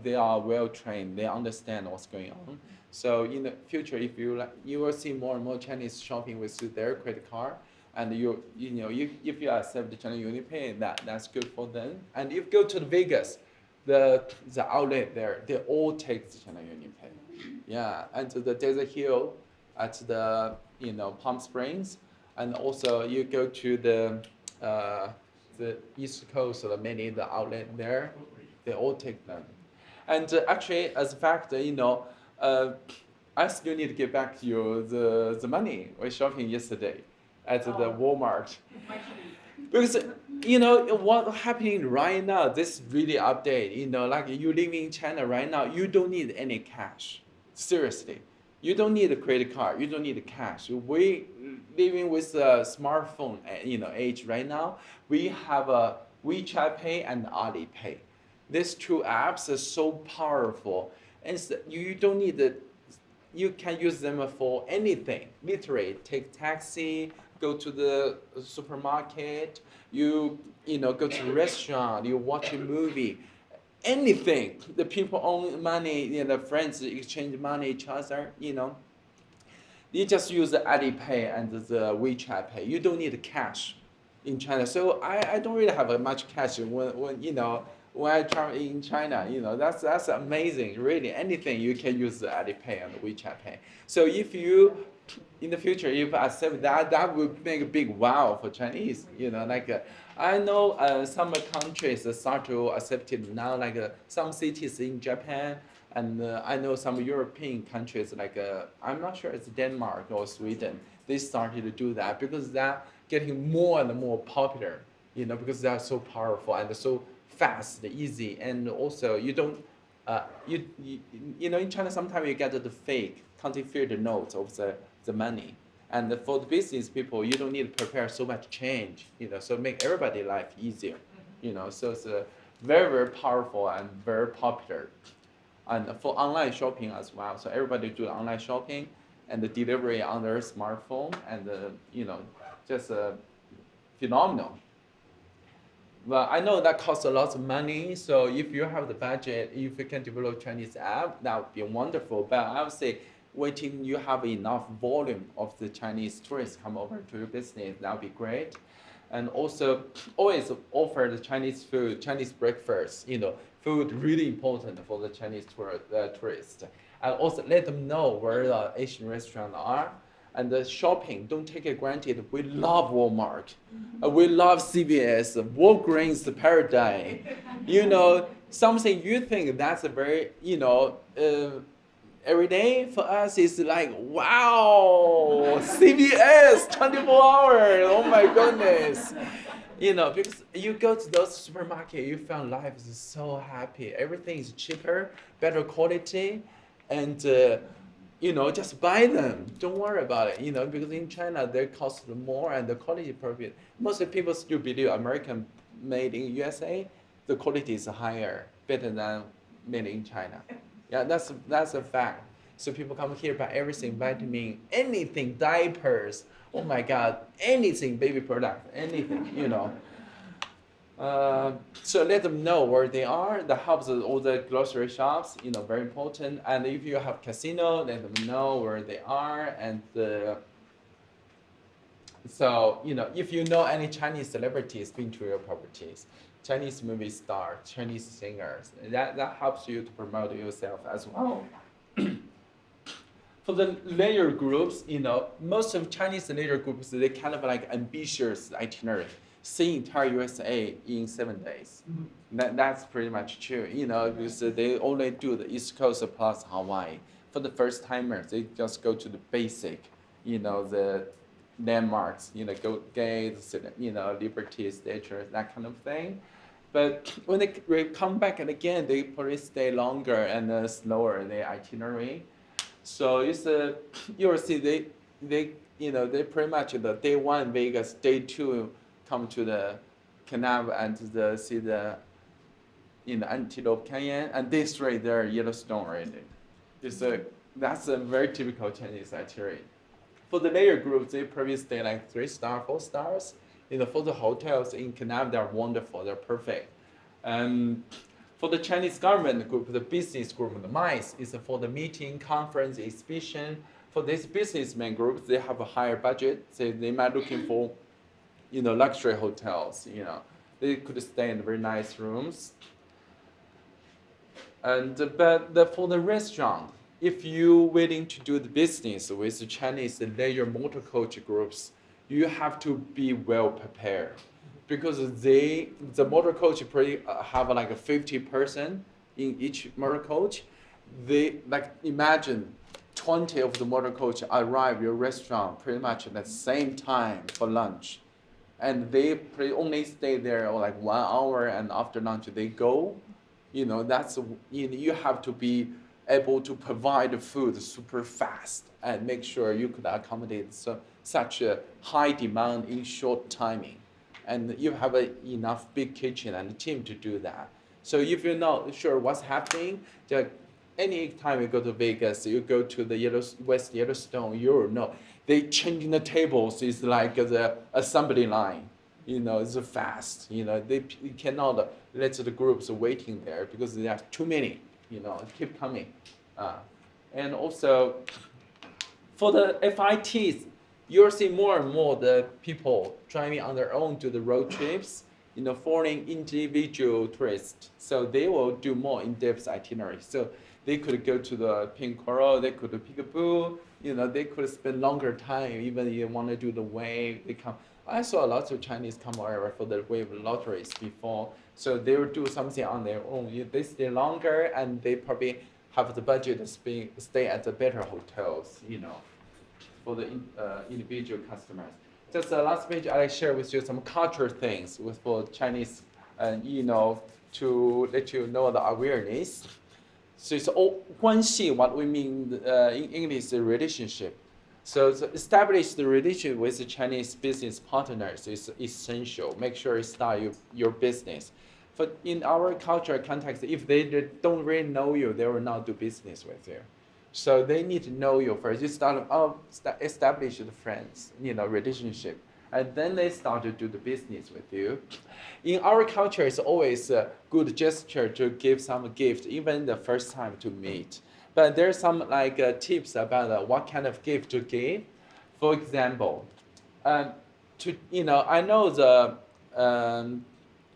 they are well trained. They understand what's going on. So in the future, if you like, you will see more and more Chinese shopping with their credit card, and if you accept the China Union Pay, that's good for them. And if you go to the Vegas, the outlet there, they all take the China Union Pay. Yeah, and to the Desert Hill, at the Palm Springs, and also you go to the East Coast, or many the outlet there, they all take them. And actually, as a fact, I still need to get back to you the money we shopping yesterday at the Walmart. Because what's happening right now, this really update, like you living in China right now, you don't need any cash. Seriously. You don't need a credit card, you don't need cash. We living with a smartphone, age right now. We have a WeChat Pay and Alipay. These two apps are so powerful, and you don't need it. You can use them for anything. Literally, take taxi, go to the supermarket, go to the restaurant, you watch a movie, anything. The people own money, the friends exchange money each other, You just use the Alipay and the WeChat Pay. You don't need cash in China. So I don't really have much cash when I travel in China. That's amazing. Really, anything you can use the Alipay and the WeChat Pay. So if you in the future, if I accept that would make a big wow for Chinese. I know some countries start to accept it now, like some cities in Japan, and I know some European countries, like I'm not sure it's Denmark or Sweden. They started to do that because they're getting more and more popular. Because they are so powerful and so fast, easy, and also you don't. In China, sometimes you get the fake counterfeit notes of the money. And for the business people, you don't need to prepare so much change, so make everybody life easier, so it's very, very powerful and very popular. And for online shopping as well, so everybody do online shopping and the delivery on their smartphone, and just phenomenal. Well, I know that costs a lot of money, so if you have the budget, if you can develop Chinese app, that would be wonderful. But I would say, waiting you have enough volume of the Chinese tourists come over to your business, that would be great. And also, always offer the Chinese food, Chinese breakfast. Food really important for the Chinese tourists. And also let them know where the Asian restaurants are. And the shopping, don't take it granted. We love Walmart. We love CVS, Walgreens paradise. Something you think that's a very, every day for us is like, wow, CVS, 24 hours, oh my goodness. Because you go to those supermarkets, you find life is so happy. Everything is cheaper, better quality, and just buy them. Don't worry about it, because in China, they cost more and the quality perfect. Most people still believe American made in USA, the quality is higher, better than made in China. Yeah, that's a fact. So people come here buy everything, vitamin, anything, diapers, oh my God, anything, baby product, anything, So let them know where they are. That helps all the grocery shops, very important. And if you have casino, let them know where they are. And so, if you know any Chinese celebrities been to your properties, Chinese movie stars, Chinese singers. That helps you to promote yourself as well. For the layer groups, most of Chinese layer groups, they kind of like ambitious itinerary. See entire USA in 7 days. That's pretty much true, because they only do the East Coast plus Hawaii. For the first timers, they just go to the basic, the landmarks, go gates, Liberty Statue, that kind of thing. But when they come back and again, they probably stay longer and slower in their itinerary. So it's you'll see they pretty much the day one Vegas, day two come to the canal and see the Antelope Canyon, and day three they're Yellowstone already. That's a very typical Chinese itinerary. For the layer groups, they probably stay like 3 stars, 4 stars. For the hotels in Canal, they're wonderful, they're perfect. For the Chinese government group, the business group, the MICE, is for the meeting, conference, exhibition. For these businessmen groups, they have a higher budget, so they might looking for, luxury hotels. They could stay in very nice rooms. But for the restaurant, if you're willing to do the business with the Chinese leisure motor coach groups, you have to be well prepared, because the motor coach pretty have like a 50 person in each motor coach. They imagine 20 of the motor coach arrive your restaurant pretty much at the same time for lunch, and they only stay there like 1 hour, and after lunch they go. That's you have to be able to provide the food super fast and make sure you could accommodate such a high demand in short timing. And you have enough big kitchen and team to do that. So if you're not sure what's happening, any time you go to Vegas, you go to the West Yellowstone, you'll know. They changing the tables is like the assembly line. It's fast. You cannot let the groups waiting there because there are too many. Keep coming. And also, for the FITs, you'll see more and more the people driving on their own to the road trips, foreign individual tourists. So they will do more in-depth itineraries. So they could go to the Pink Coral, they could do Peekaboo, they could spend longer time, even if you want to do the wave, they come. I saw lots of Chinese come over for the wave lotteries before. So they will do something on their own. They stay longer, and they probably have the budget to stay at the better hotels, for the individual customers. Just the last page, I share with you some culture things for Chinese, to let you know the awareness. So it's all 关系, what we mean in English is a relationship. So establish the relationship with the Chinese business partners is essential. Make sure you start your business. But in our cultural context, if they don't really know you, they will not do business with you. So they need to know you first. You establish the friends, relationship, and then they start to do the business with you. In our culture, it's always a good gesture to give some gift, even the first time to meet. But there's some tips about what kind of gift to give. For example, I know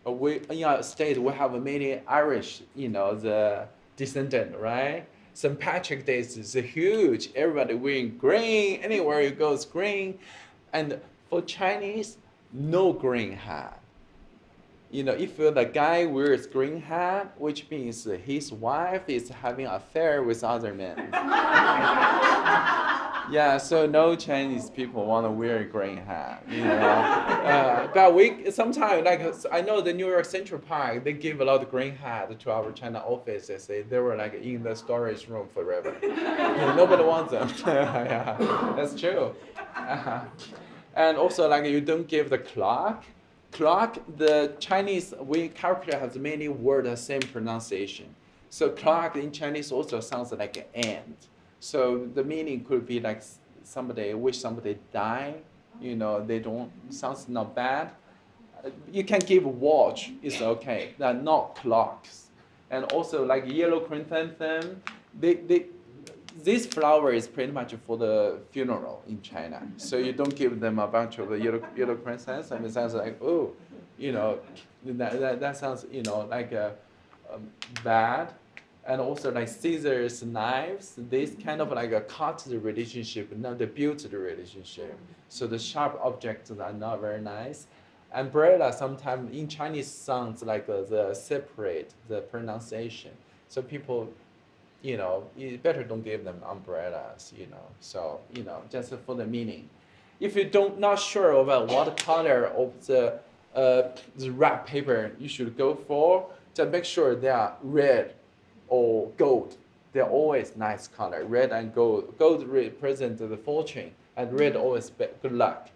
we in our state we have many Irish, the descendant, right? St. Patrick's Day is huge. Everybody wearing green. Anywhere you go is green. And for Chinese, no green hat. If the guy wears green hat, which means his wife is having an affair with other men. Yeah, so no Chinese people want to wear a green hat, but we sometimes, I know the New York Central Park, they give a lot of green hat to our China office. They were in the storage room forever. Nobody wants them. Yeah, that's true. And also, you don't give the clock. Clock, the Chinese, we calculate has many words the same pronunciation. So clock in Chinese also sounds like an ant. So the meaning could be like somebody wish somebody die. They don't, sounds not bad. You can give a watch, it's okay. They're not clocks. And also yellow chrysanthemum, this flower is pretty much for the funeral in China. So you don't give them a bunch of the yellow princess. I mean, it sounds like, oh, that sounds, like bad. And also like scissors, knives, this kind of like a cut the relationship, not the build the relationship. So the sharp objects are not very nice. Umbrella sometimes in Chinese sounds like the separate, the pronunciation. So people, you better don't give them umbrellas, So, just for the meaning. If you not sure about what color of the wrap paper you should go for, just make sure they are red or gold. They're always nice color. Red and gold. Gold represents the fortune, and red always good luck.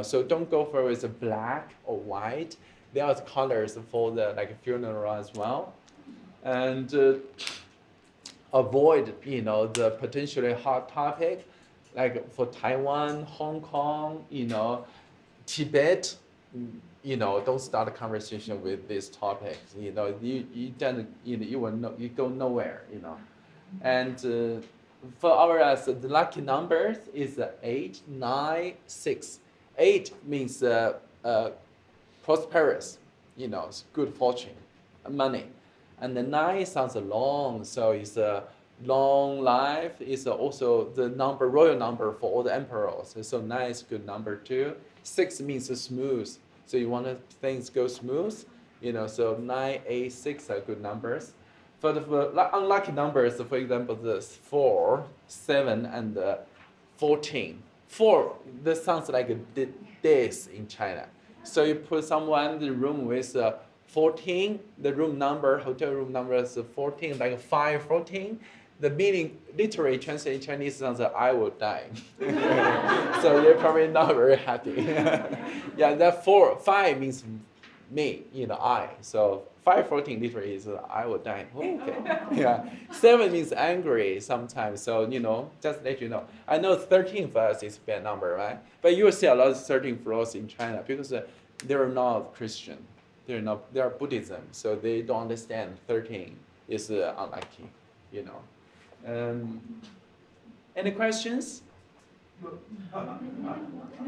So don't go for with black or white. There are colors for the funeral as well, and avoid the potentially hot topic, like for Taiwan, Hong Kong, Tibet. Don't start a conversation with these topics. You don't, you will you go nowhere. And for our the lucky numbers is 8, 9, 6. 8 means prosperous, it's good fortune, money. And the 9 sounds long, so it's a long life. It's also the royal number for all the emperors. So 9 is good number too. 6 means smooth. So you want things go smooth, so 9, 8, 6 are good numbers. For the unlucky numbers, for example, this 4, 7, and 14. 4, this sounds like a days in China. So you put someone in the room with 14, the room number, hotel room number is 14, like 514. The meaning, literally translated in Chinese sounds like I will die. So you're probably not very happy. Yeah, that 5 means me, I. So 514 literally is I will die. Okay. Yeah. 7 means angry sometimes. So, just let you know. I know 13 for us is a bad number, right? But you will see a lot of 13 for us in China because they're not Christian. They are Buddhism. So they don't understand 13 is unlucky, Any questions?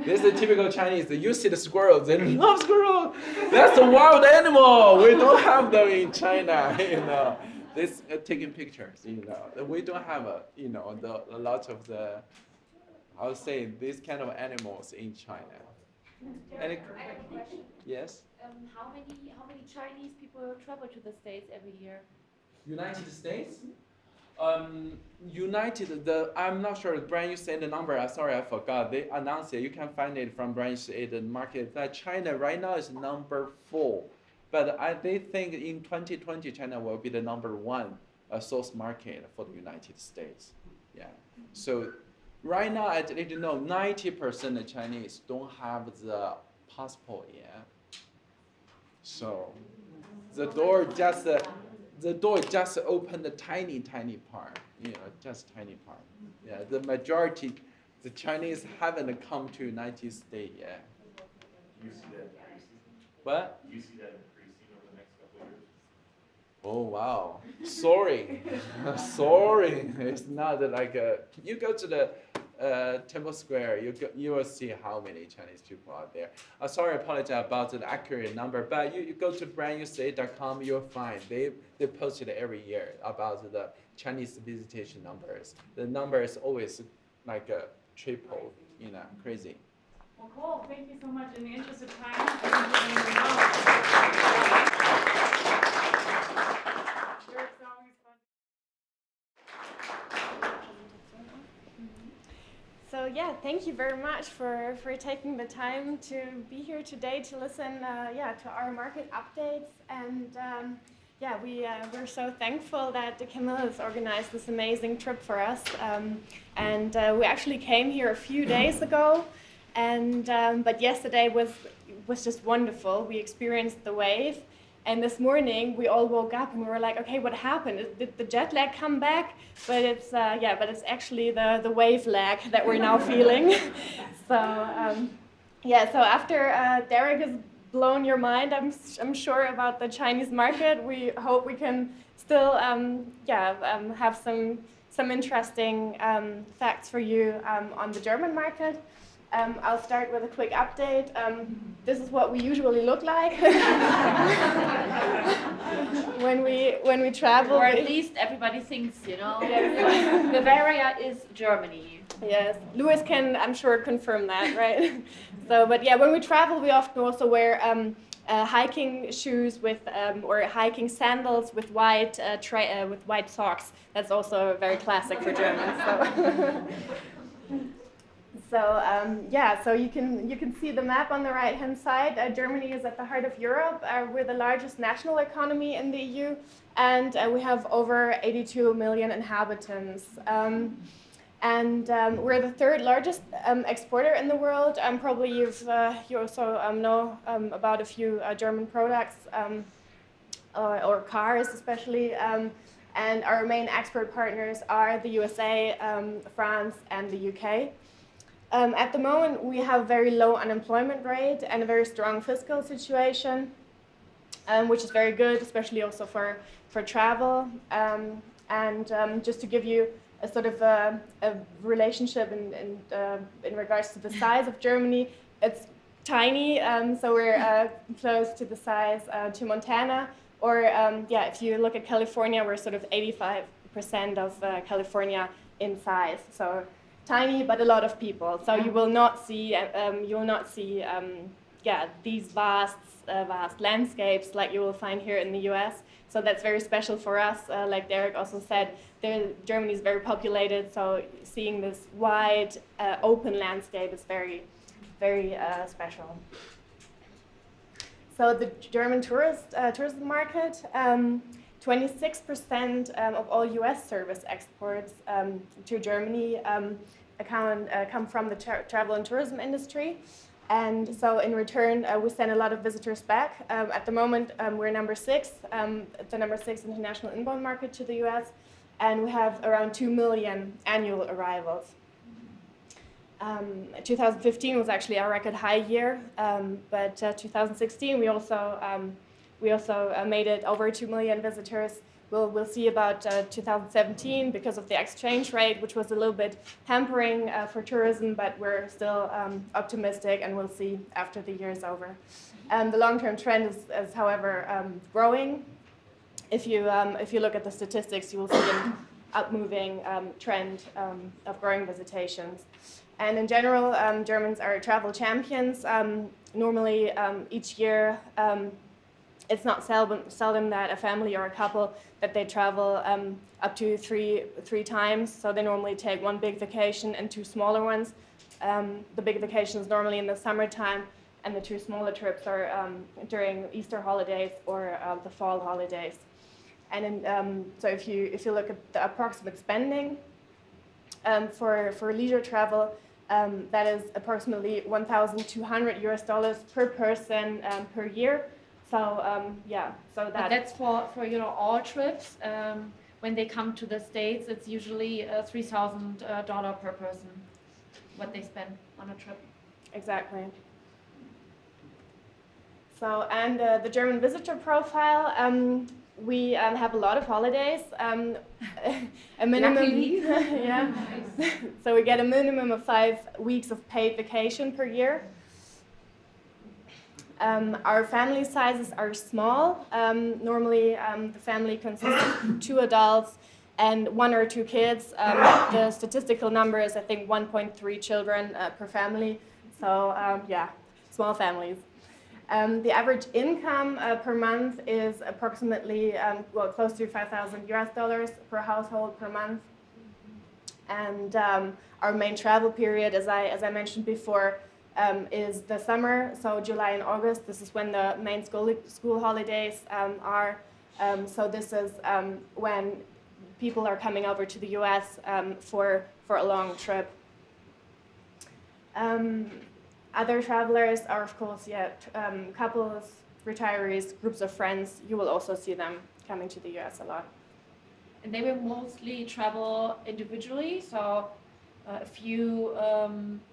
This is typical Chinese. You see the squirrels, they love squirrels. That's a wild animal. We don't have them in China, This taking pictures, We don't have a lot of the, I would say, these kind of animals in China. I have a question. Yes? How many Chinese people travel to the States every year? United States? I'm not sure, Brian, you said the number, sorry, I forgot. They announced it, you can find it from Brian said the market. That China right now is number 4. But they think in 2020, China will be the number 1 source market for the United States. Yeah. So right now, I let you know, 90% of Chinese don't have the passport yet. So the door just opened a tiny part, just tiny part. Yeah, the majority, the Chinese haven't come to United States yet. You see that increasing? What? You see that increasing over the next couple of years? Oh wow, sorry, sorry. It's not like you go to the Temple Square, you will see how many Chinese people are there. Sorry, I apologize about the accurate number, but you go to brandusa.com, you'll find they posted every year about the Chinese visitation numbers. The number is always like a triple, crazy. Well, cool. Thank you so much. In the interest of time, I think we're going to move on. Sure, it's always fun. So yeah, thank you very much for taking the time to be here today to listen to our market updates. And we're so thankful that Camille has organized this amazing trip for us. We actually came here a few days ago, but yesterday was just wonderful. We experienced the wave. And this morning we all woke up and we were like, okay, what happened? Did the jet lag come back? But it's actually the wave lag that we're now feeling. So after Derek has blown your mind, I'm sure about the Chinese market. We hope we can still have some some interesting facts for you on the German market. I'll start with a quick update. This is what we usually look like when we travel. Or at least everybody thinks, Bavaria is Germany. Yes, Louis can, I'm sure, confirm that, right? So, but yeah, when we travel, we often also wear hiking shoes with or hiking sandals with white socks. That's also very classic for Germans. So. So you can see the map on the right-hand side. Germany is at the heart of Europe. We're the largest national economy in the EU, and we have over 82 million inhabitants. We're the third largest exporter in the world. Probably you also know about a few German products or cars, especially. And our main export partners are the USA, France, and the UK. At the moment, we have a very low unemployment rate and a very strong fiscal situation, which is very good, especially also for travel. Just to give you a sort of a relationship in regards to the size of Germany, it's tiny, so we're close to the size to Montana. Or if you look at California, we're sort of 85% of California in size. So tiny, but a lot of people. So you will not see these vast landscapes like you will find here in the U.S. So that's very special for us. Like Derek also said, Germany is very populated. So seeing this wide, open landscape is very, very special. So the German tourism market. 26% of all U.S. service exports to Germany come from the travel and tourism industry. And so in return, we send a lot of visitors back. At the moment, we're number 6, the number 6 international inbound market to the U.S., and we have around 2 million annual arrivals. 2015 was actually our record high year, but 2016 we also made it over 2 million visitors. We'll see about 2017 because of the exchange rate, which was a little bit hampering for tourism, but we're still optimistic, and we'll see after the year is over. The long-term trend is however, growing. If you look at the statistics, you will see an up-moving trend of growing visitations. And in general, Germans are travel champions. Normally, each year, it's not seldom that a family or a couple that they travel up to three times. So they normally take one big vacation and 2 smaller ones. The big vacation is normally in the summertime, and the 2 smaller trips are during Easter holidays or the fall holidays. And so if you look at the approximate spending for leisure travel, that is approximately $1,200 per person per year. So so But that's for all trips. When they come to the States, it's usually $3,000 per person what they spend on a trip. Exactly. So and the German visitor profile. We have a lot of holidays, a minimum, yeah. So we get a minimum of 5 weeks of paid vacation per year. Our family sizes are small. Normally, the family consists of 2 adults and 1 or 2 kids. The statistical number is, I think, 1.3 children per family. So small families. The average income per month is approximately close to $5,000 per household per month. And our main travel period, as I mentioned before, is the summer, so July and August. This is when the main school holidays are. So this is when people are coming over to the U.S. For a long trip. Other travelers are, of course, couples, retirees, groups of friends. You will also see them coming to the U.S. a lot. And they will mostly travel individually, so a few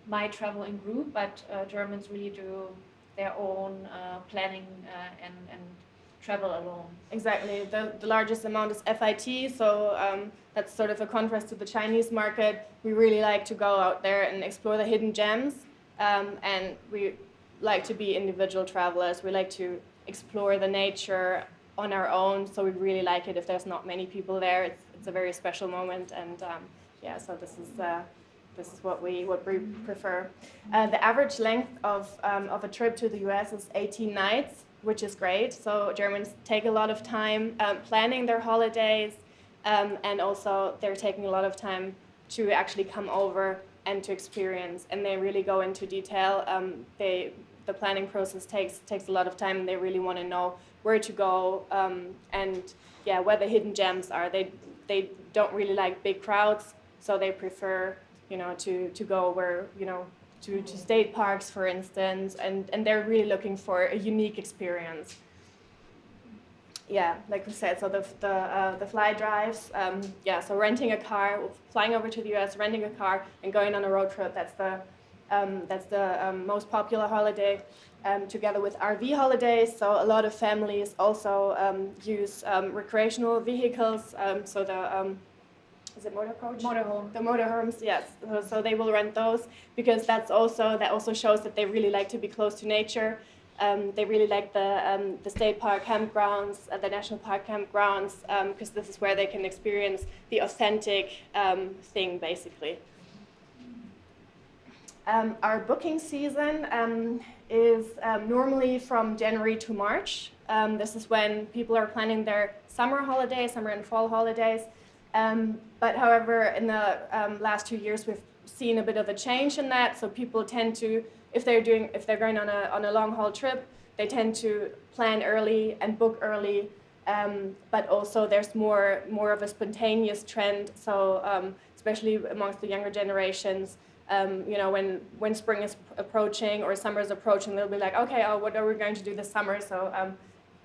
might travel in group, but Germans really do their own planning and travel alone. Exactly. The largest amount is FIT, so that's sort of a contrast to the Chinese market. We really like to go out there and explore the hidden gems, and we like to be individual travelers. We like to explore the nature on our own, so we really like it if there's not many people there. It's a very special moment, and yeah, so this is what we prefer. The average length of a trip to the US is 18 nights, which is great. So Germans take a lot of time planning their holidays, and also they're taking a lot of time to actually come over and to experience. And they really go into detail. The planning process takes a lot of time, and they really want to know where to go and yeah, where the hidden gems are. They don't really like big crowds, so they prefer to go where to state parks, for instance, and they're really looking for a unique experience. Yeah, like we said, so the fly drives, yeah, so renting a car, flying over to the US, renting a car, and going on a road trip. That's the most popular holiday, together with RV holidays. So a lot of families also use recreational vehicles. So the is it motor coach? Motorhome. The motorhomes, yes. So they will rent those because that also shows that they really like to be close to nature. They really like the state park campgrounds, the national park campgrounds, because this is where they can experience the authentic thing, basically. Our booking season is normally from January to March. This is when people are planning their summer and fall holidays. But however, in the last 2 years, we've seen a bit of a change in that. So people tend to, if they're going on a long haul trip, they tend to plan early and book early. But also there's more of a spontaneous trend. So especially amongst the younger generations, when spring is approaching or summer is approaching, they'll be like, okay, what are we going to do this summer? So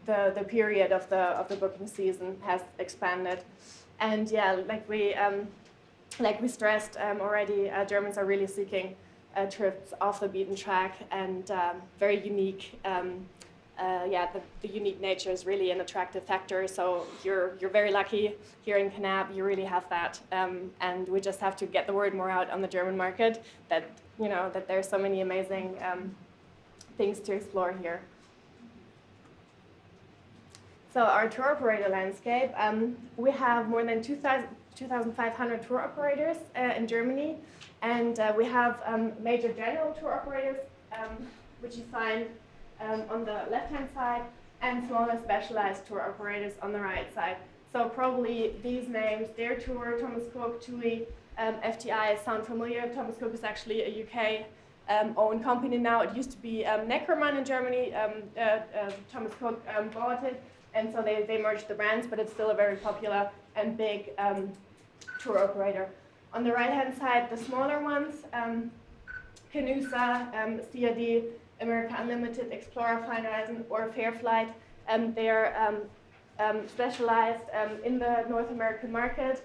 the period of the booking season has expanded. And yeah, like we stressed already, Germans are really seeking trips off the beaten track and very unique. The unique nature is really an attractive factor. So you're very lucky here in Knab. You really have that, and we just have to get the word more out on the German market that that there's so many amazing things to explore here. So our tour operator landscape, we have more than 2,500 tour operators in Germany, and we have major general tour operators, which you find on the left-hand side, and smaller specialized tour operators on the right side. So probably these names, Dare Tour, Thomas Cook, TUI, FTI sound familiar. Thomas Cook is actually a UK owned company now. It used to be Neckermann in Germany. Thomas Cook bought it. And so they merged the brands, but it's still a very popular and big tour operator. On the right-hand side, the smaller ones, Canusa, CRD, America Unlimited, Explorer, Fine Horizon, or Fairflight. They are specialized in the North American market,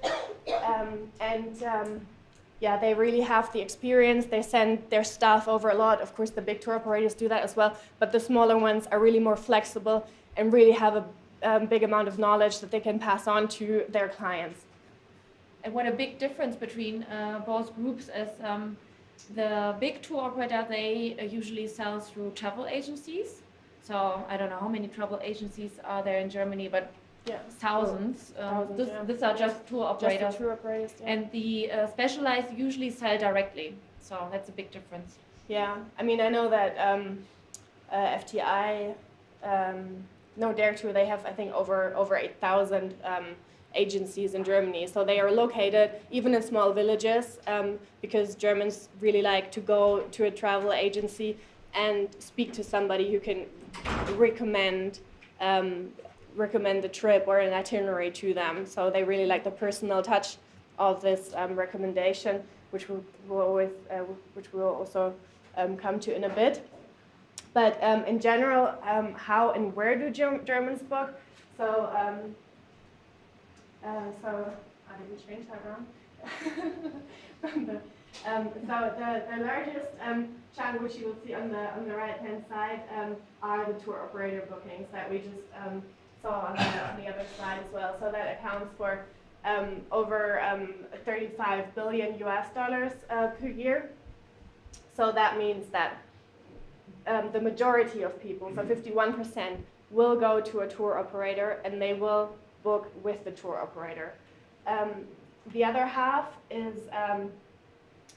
yeah, they really have the experience. They send their staff over a lot. Of course, the big tour operators do that as well, but the smaller ones are really more flexible and really have a big amount of knowledge that they can pass on to their clients. And what a big difference between both groups is the big tour operator, they usually sell through travel agencies. So I don't know how many travel agencies are there in Germany, but yeah, thousands. Yeah. These are just tour operators. Just the tour operators, yeah. And the specialized usually sell directly. So that's a big difference. Yeah, I mean, I know that FTI, Dare Tour, they have, I think, over 8,000 agencies in Germany. So they are located even in small villages, because Germans really like to go to a travel agency and speak to somebody who can recommend the trip or an itinerary to them. So they really like the personal touch of this recommendation, which we'll also come to in a bit. But in general, how and where do Germans book? So I didn't change that wrong. So the largest chunk, which you will see on the right-hand side, are the tour operator bookings that we just saw on the other slide as well. So that accounts for over 35 billion US dollars per year. So that means that the majority of people, so 51%, will go to a tour operator and they will book with the tour operator. The other half is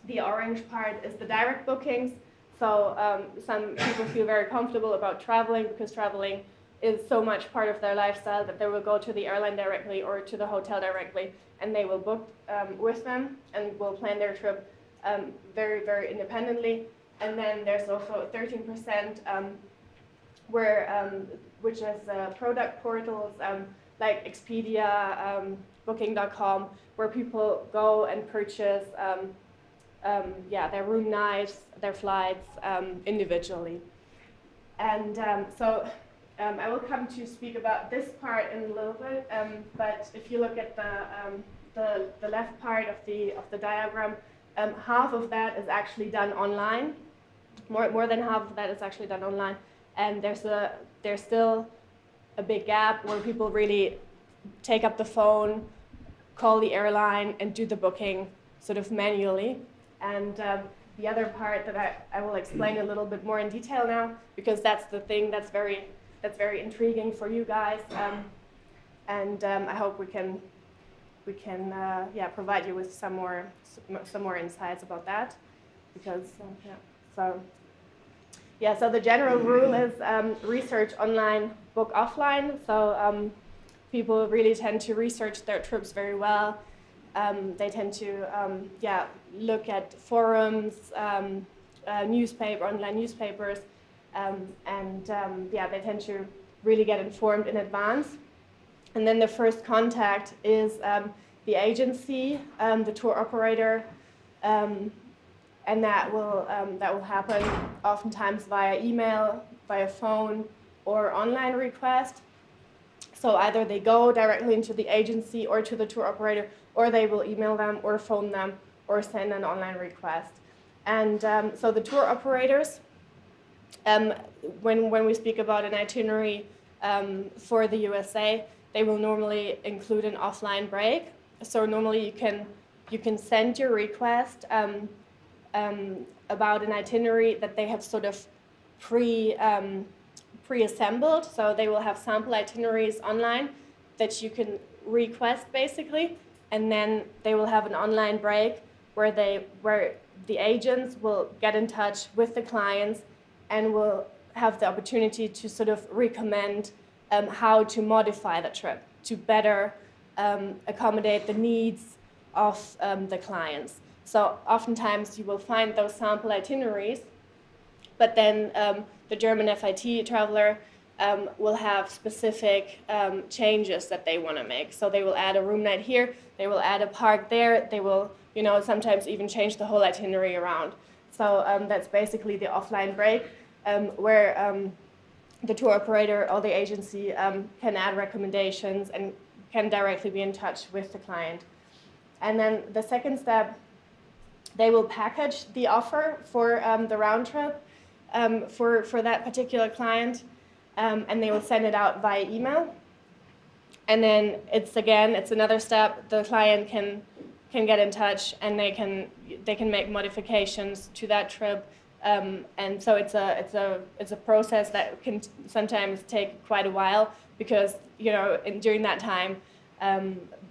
the orange part is the direct bookings. So some people feel very comfortable about traveling because traveling is so much part of their lifestyle that they will go to the airline directly or to the hotel directly and they will book with them and will plan their trip very, very independently. And then there's also 13% which is product portals like Expedia, Booking.com, where people go and purchase their room nights, their flights individually. And I will come to speak about this part in a little bit, but if you look at the left part of the diagram, half of that is actually done online. More than half of that is actually done online, and there's still a big gap where people really take up the phone, call the airline, and do the booking sort of manually. And the other part that I will explain a little bit more in detail now, because that's the thing that's very intriguing for you guys, and I hope we can provide you with some more insights about that, because so the general rule is research online, book offline. So people really tend to research their trips very well. They tend to look at forums, online newspapers, they tend to really get informed in advance. And then the first contact is the agency, the tour operator, and that will happen oftentimes via email, via phone, or online request. So either they go directly into the agency or to the tour operator, or they will email them or phone them or send an online request. And so the tour operators, when we speak about an itinerary for the USA, they will normally include an offline break. So normally you can send your request about an itinerary that they have sort of pre-assembled. So they will have sample itineraries online that you can request basically, and then they will have an online break where the agents will get in touch with the clients and will have the opportunity to sort of recommend how to modify the trip to better accommodate the needs of the clients. So oftentimes you will find those sample itineraries, but then the German FIT traveler will have specific changes that they want to make. So they will add a room night here, they will add a park there, they will sometimes even change the whole itinerary around. So that's basically the offline break where the tour operator or the agency can add recommendations and can directly be in touch with the client. And then the second step, they will package the offer for the round trip for that particular client, and they will send it out via email. And then it's another step. The client can get in touch and they can make modifications to that trip. And so it's a process that can sometimes take quite a while because during that time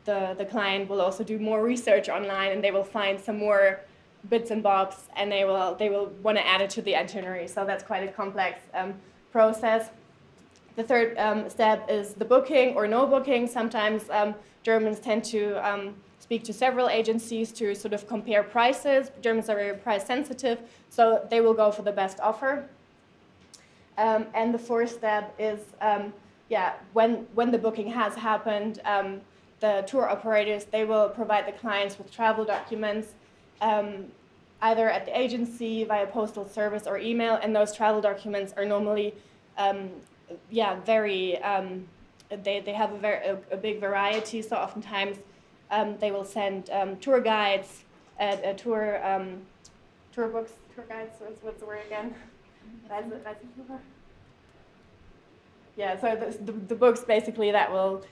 the client will also do more research online and they will find some more bits and bobs and they will want to add it to the itinerary. So that's quite a complex process. The third step is the booking or no booking. Sometimes Germans tend to speak to several agencies to sort of compare prices. Germans are very price sensitive, so they will go for the best offer. And the fourth step is, when the booking has happened, the tour operators, they will provide the clients with travel documents, either at the agency, via postal service or email, and those travel documents are normally, they have a big variety, so oftentimes they will send tour guides, tour books, tour guides, what's the word again? yeah, so the books basically that will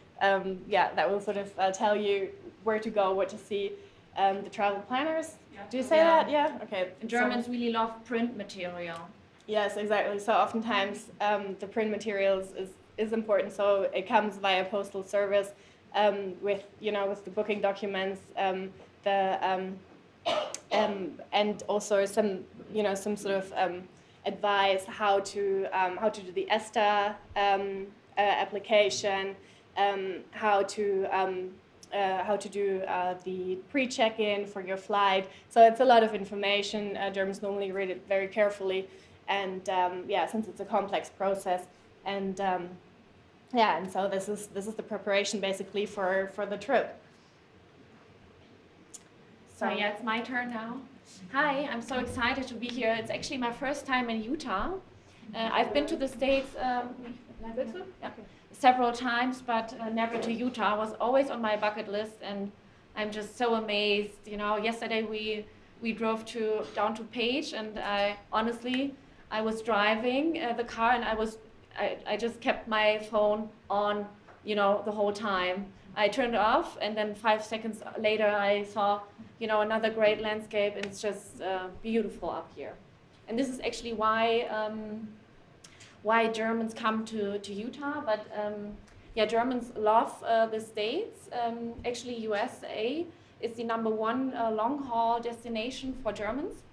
sort of tell you where to go, what to see. The travel planners. Do you say Yeah. that? Yeah. Okay. Germans really love print material. Yes, exactly. So oftentimes the print materials is important. So it comes via postal service with the booking documents, and also some sort of advice how to do the ESTA application, how to do the pre-check-in for your flight. So it's a lot of information. Germans normally read it very carefully, and since it's a complex process, and and so this is the preparation basically for the trip. So yeah, it's my turn now. Hi, I'm so excited to be here. It's actually my first time in Utah. I've been to the States several times, but never to Utah. It was always on my bucket list, and I'm just so amazed. Yesterday we drove down to Page, and honestly, I was driving the car, and I just kept my phone on, the whole time. I turned it off, and then 5 seconds later I saw, another great landscape, and it's just beautiful up here. And this is actually why Germans come to Utah. But Germans love the States. Actually, USA is the #1 long-haul destination for Germans.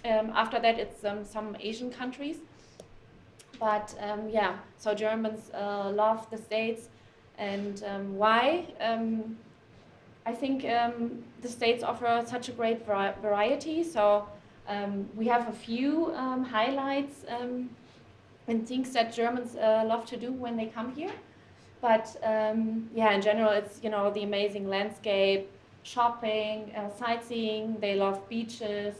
After that, it's some Asian countries. But so Germans love the States. And why? I think the States offer such a great variety. So we have a few highlights and things that Germans love to do when they come here. But in general, it's the amazing landscape, shopping, sightseeing. They love beaches,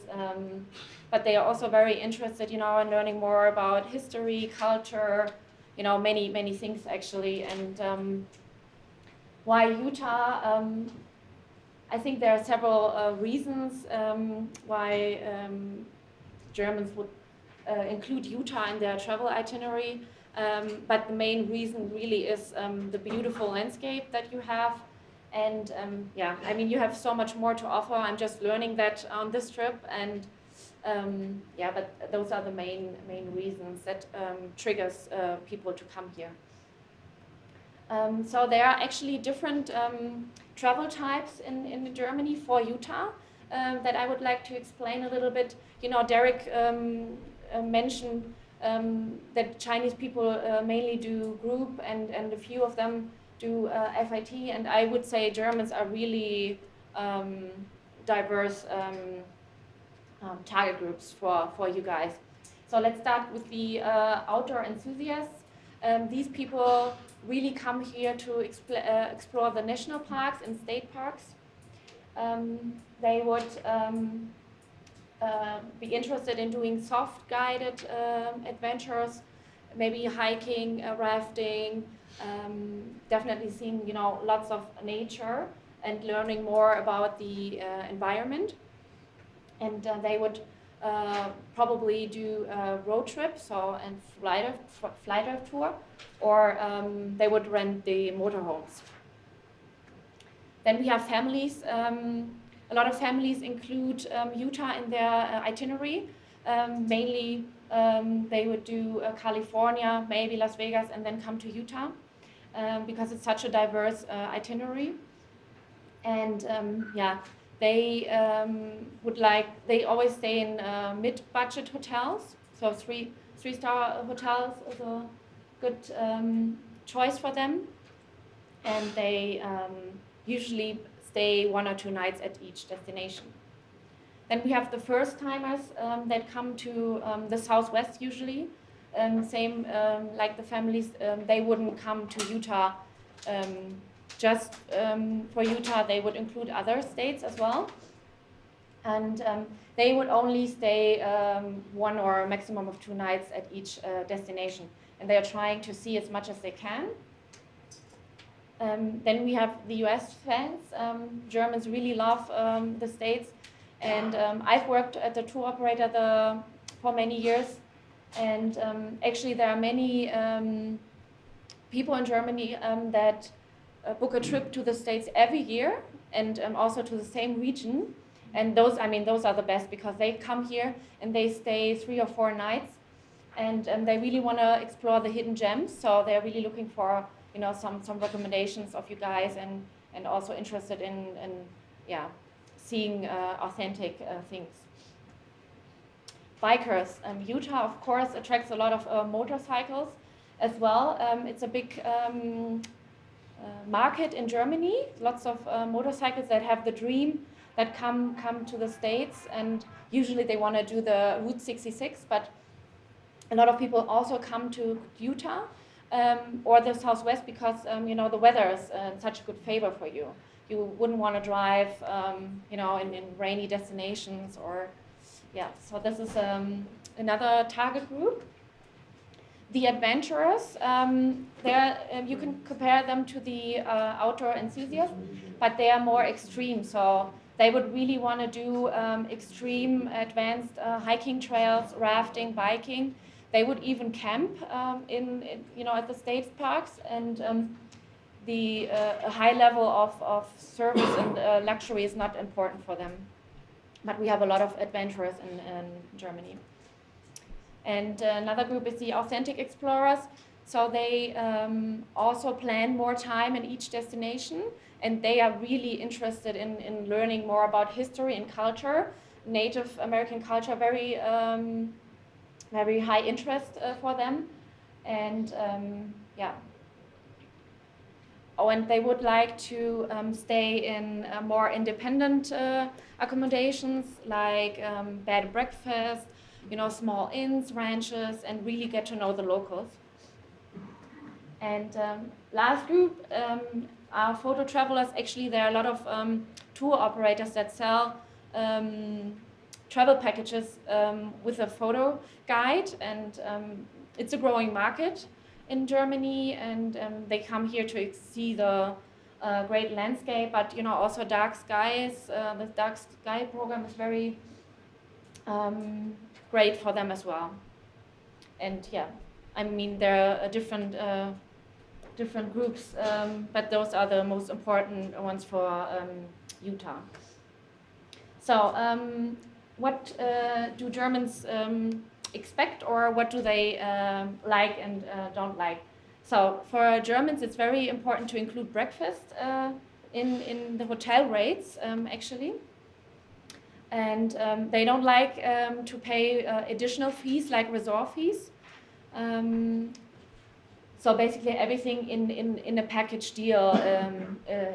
but they are also very interested, in learning more about history, culture, many things actually. And why Utah? I think there are several reasons why Germans would include Utah in their travel itinerary. But the main reason really is the beautiful landscape that you have. And you have so much more to offer. I'm just learning that on this trip. And but those are the main reasons that triggers people to come here. So there are actually different travel types in Germany for Utah that I would like to explain a little bit. Derek mentioned that Chinese people mainly do group, and a few of them do FIT, and I would say Germans are really diverse target groups for you guys. So let's start with the outdoor enthusiasts. These people really come here to explore the national parks and state parks. They would be interested in doing soft guided adventures, maybe hiking, rafting, definitely seeing lots of nature and learning more about the environment. And they would probably do a road trip, and flight tour, or they would rent the motorhomes. Then we have families. A lot of families include Utah in their itinerary. Mainly, they would do California, maybe Las Vegas, and then come to Utah because it's such a diverse itinerary. And they they always stay in mid-budget hotels. So three-star hotels is a good choice for them. And they usually stay 1 or 2 nights at each destination. Then we have the first-timers that come to the Southwest usually. Same like the families, they wouldn't come to Utah just for Utah. They would include other states as well. And they would only stay 1 or a maximum of 2 nights at each destination. And they are trying to see as much as they can. Then we have the US fans. Germans really love the States. And I've worked at the tour operator for many years. And actually there are many people in Germany that book a trip to the States every year, and also to the same region. And those are the best, because they come here and they stay 3 or 4 nights, and they really want to explore the hidden gems. So they're really looking for some recommendations of you guys, and also interested in seeing authentic things. Bikers. Utah, of course, attracts a lot of motorcycles as well. It's a big market in Germany. Lots of motorcycles that have the dream that come to the States, and usually they want to do the Route 66, but a lot of people also come to Utah or the Southwest because the weather is in such a good favor for you. You wouldn't want to drive in rainy destinations, or so this is another target group. The adventurers, you can compare them to the outdoor enthusiasts, but they are more extreme. So they would really want to do extreme, advanced hiking trails, rafting, biking. They would even camp at the state parks, and a high level of service and luxury is not important for them. But we have a lot of adventurers in Germany. And another group is the authentic explorers. So they also plan more time in each destination, and they are really interested in learning more about history and culture, Native American culture, very very high interest for them. And and they would like to stay in more independent accommodations, like bed and breakfast, small inns, ranches, and really get to know the locals. And last group are photo travelers. Actually, there are a lot of tour operators that sell travel packages with a photo guide, and it's a growing market in Germany, and they come here to see the great landscape, but also dark skies. The dark sky program is very great for them as well. And there are different groups, but those are the most important ones for Utah. So what do Germans expect, or what do they like and don't like? So for Germans, it's very important to include breakfast in the hotel rates, actually. And they don't like to pay additional fees, like resort fees. So basically everything in a package deal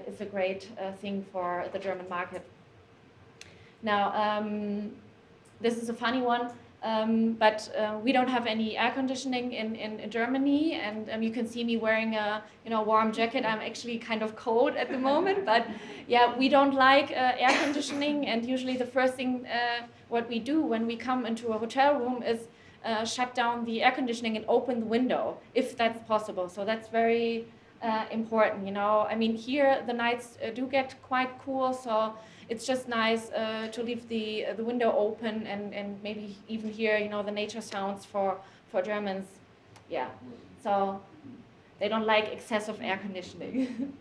is a great thing for the German market. Now, this is a funny one, but we don't have any air conditioning in Germany, and you can see me wearing a warm jacket. I'm actually kind of cold at the moment, but we don't like air conditioning, and usually the first thing what we do when we come into a hotel room is shut down the air conditioning and open the window, if that's possible. So that's very important, here the nights do get quite cool, so it's just nice to leave the window open and maybe even hear the nature sounds for Germans. So they don't like excessive air conditioning.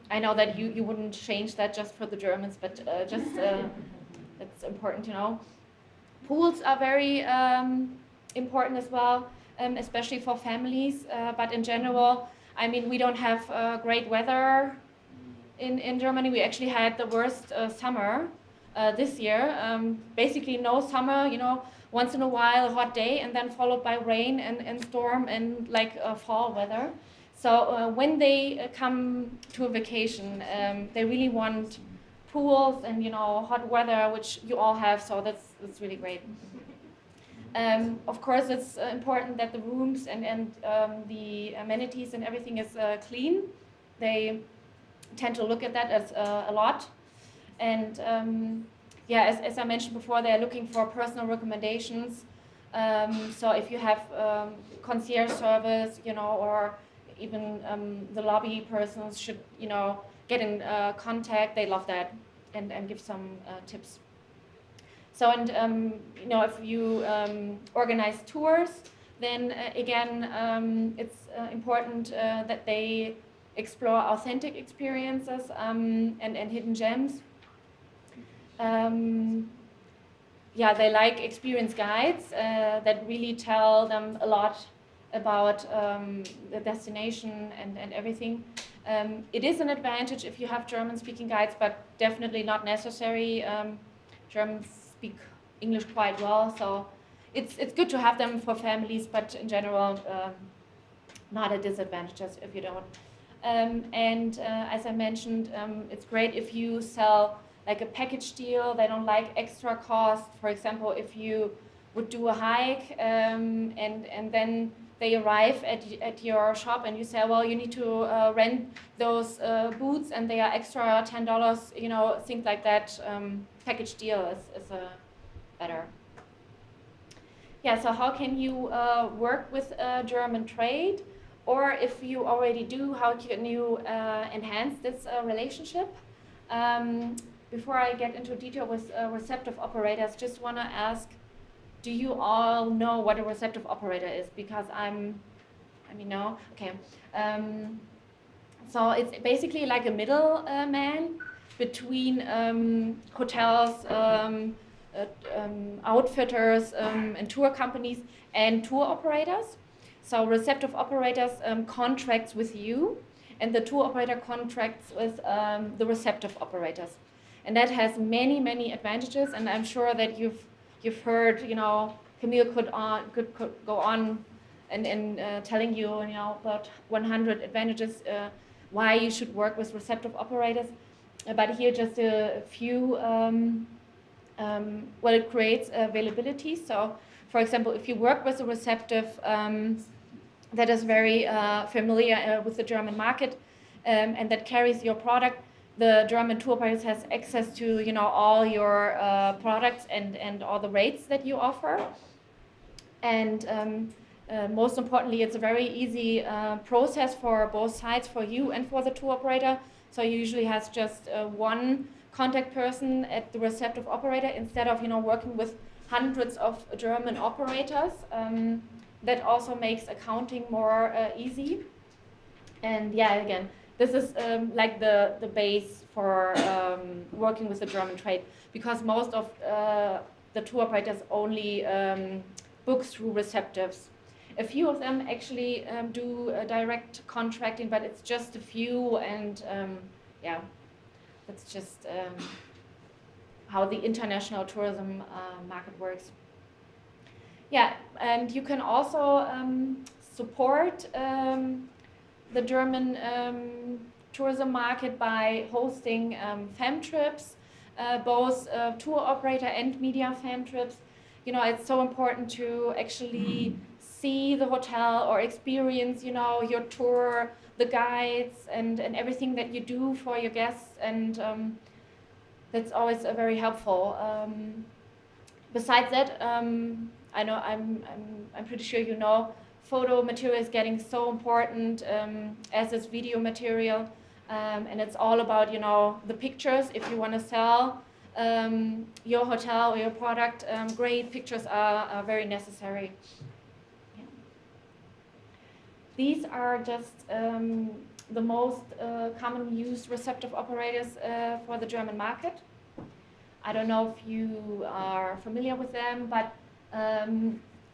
I know that you wouldn't change that just for the Germans, but it's important to know. Pools are very important as well, especially for families, but in general, we don't have great weather in Germany. We actually had the worst summer this year. Basically no summer, once in a while a hot day, and then followed by rain and storm and fall weather. So when they come to a vacation, they really want pools and hot weather, which you all have, so that's really great. Of course, it's important that the rooms and the amenities and everything is clean. They tend to look at that as a lot. And as I mentioned before, they're looking for personal recommendations. So if you have concierge service, or even the lobby persons should, get in contact. They love that, and give some tips. So, and if you organize tours, then again, it's important that they explore authentic experiences and hidden gems. Yeah, they like experience guides that really tell them a lot about the destination and everything. It is an advantage if you have German-speaking guides, but definitely not necessary. Germans speak English quite well, so it's good to have them for families, but in general, not a disadvantage if you don't. As I mentioned, it's great if you sell like a package deal. They don't like extra cost. For example, if you would do a hike and then they arrive at your shop and you say, well, you need to rent those boots and they are extra $10, you know, things like that. Package deal is better. Yeah, so how can you work with German trade? Or if you already do, how can you enhance this relationship? Before I get into detail with receptive operators, just want to ask, do you all know what a receptive operator is? Because no? Okay. So it's basically like a middleman between hotels, outfitters, and tour companies and tour operators. So receptive operators contracts with you, and the tour operator contracts with the receptive operators. And that has many, many advantages, and I'm sure that you've heard, you know, Camille could go on and telling you, you know, about 100 advantages why you should work with receptive operators. But here just a few. Well, it creates availability. So, for example, if you work with a receptive that is very familiar with the German market and that carries your product, the German tour operators has access to, you know, all your products and all the rates that you offer. And most importantly, it's a very easy process for both sides, for you and for the tour operator. So you usually has just one contact person at the receptive operator instead of, you know, working with hundreds of German operators. That also makes accounting more easy. And yeah, again, this is like the base for working with the German trade, because most of the tour operators only book through receptives. A few of them actually do direct contracting, but it's just a few, and yeah, that's just how the international tourism market works. Yeah, and you can also support the German tourism market by hosting fam trips, both tour operator and media fam trips. You know, it's so important to actually see the hotel or experience, you know, your tour, the guides, and everything that you do for your guests, and that's always very helpful. Besides that, I know I'm pretty sure you know, photo material is getting so important as is video material, and it's all about, you know, the pictures. If you want to sell your hotel or your product, great pictures are very necessary. Yeah. These are just the most common used receptive operators for the German market. I don't know if you are familiar with them, but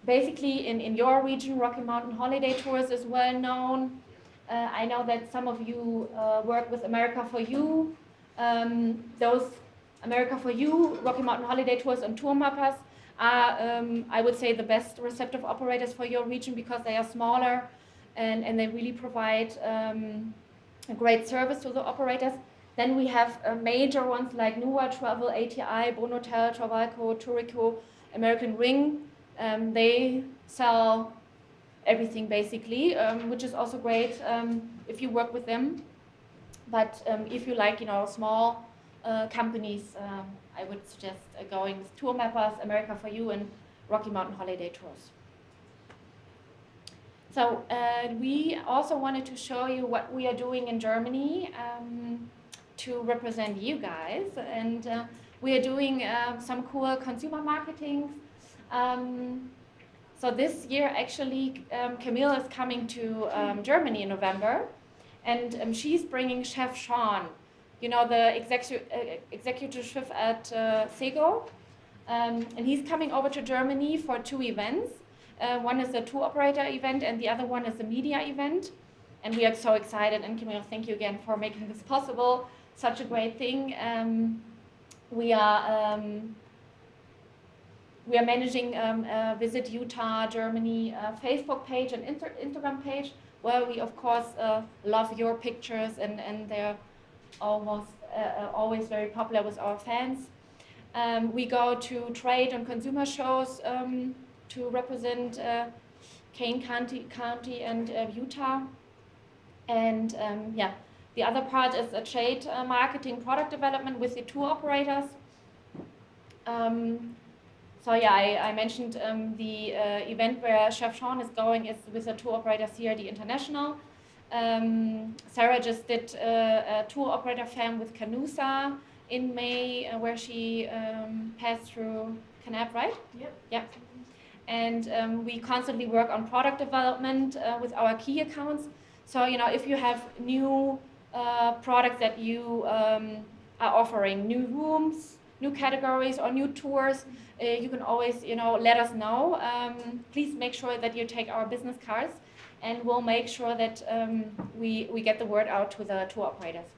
basically in your region, Rocky Mountain Holiday Tours is well known. I know that some of you work with America for You. Those America for You, Rocky Mountain Holiday Tours, and Tour Mappers are, I would say, the best receptive operators for your region, because they are smaller and they really provide a great service to the operators. Then we have major ones like Nuwa Travel, ATI, Bonotel, Travalco, Tourico, American Ring. They sell everything basically, which is also great if you work with them. But if you like, you know, small companies, I would suggest going with Tour Mappers, America for You, and Rocky Mountain Holiday Tours. So we also wanted to show you what we are doing in Germany to represent you guys, and we are doing some cool consumer marketing. So this year, actually, Camille is coming to Germany in November, and she's bringing Chef Sean, you know, the executive chef at Sego, and he's coming over to Germany for 2 events. One is a tour operator event, and the other one is a media event. And we are so excited. And Camille, thank you again for making this possible. Such a great thing. We are managing Visit Utah Germany Facebook page and Instagram page, where we of course love your pictures, and they're always very popular with our fans. We go to trade and consumer shows to represent Kane County and Utah. And yeah, the other part is a trade marketing product development with the tour operators. So yeah, I mentioned the event where Chef Sean is going is with a tour operator CRD International. Sarah just did a tour operator fam with Canusa in May, where she passed through Canap, right? Yep. Yep. And we constantly work on product development with our key accounts. So, you know, if you have new products that you are offering, new rooms, new categories, or new tours, you can always, you know, let us know. Please make sure that you take our business cards, and we'll make sure that we get the word out to the tour operators.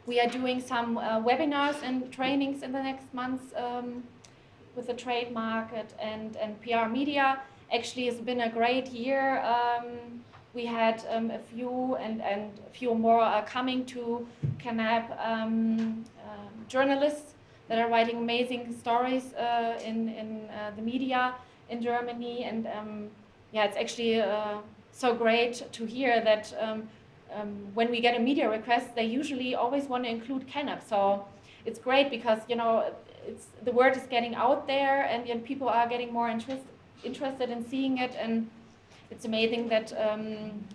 We are doing some webinars and trainings in the next months with the trade market and PR media. Actually, it's been a great year. We had a few and a few more coming to Canap, journalists that are writing amazing stories in the media in Germany. And yeah, it's actually so great to hear that when we get a media request, they usually always want to include Canap. So it's great because, you know, the word is getting out there, and people are getting more interested in seeing it. And it's amazing that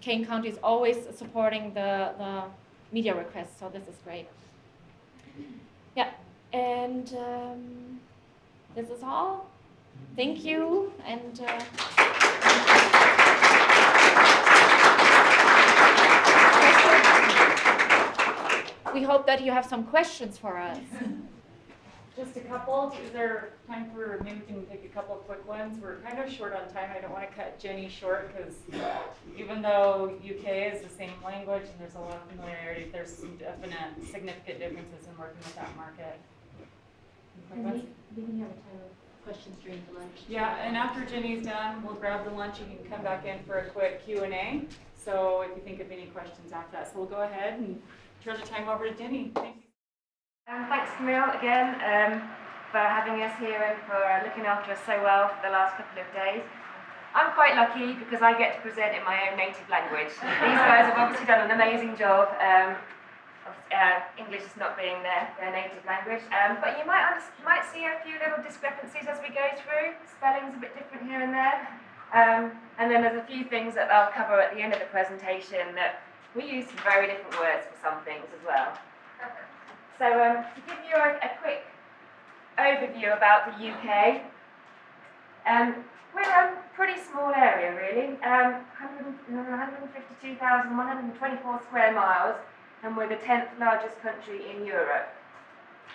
Kane County is always supporting the media requests, so this is great. Yeah, and this is all. Thank you, and we hope that you have some questions for us. Just a couple. Is there time for, maybe we can take a couple of quick ones? We're kind of short on time. I don't want to cut Jenny short because even though UK is the same language and there's a lot of familiarity, there's some definite significant differences in working with that market. We can have a time of questions during the lunch. Yeah, and after Jenny's done, we'll grab the lunch. You can come back in for a quick Q&A. So if you think of any questions after that. So we'll go ahead and turn the time over to Jenny. Thank you. Thanks, Camille, again, for having us here and for looking after us so well for the last couple of days. I'm quite lucky because I get to present in my own native language. These guys have obviously done an amazing job. English is not being their native language, but you might see a few little discrepancies as we go through. Spelling's a bit different here and there. And then there's a few things that I'll cover at the end of the presentation that we use some very different words for some things as well. So to give you a quick overview about the UK, we're a pretty small area really, 152,124 square miles, and we're the 10th largest country in Europe.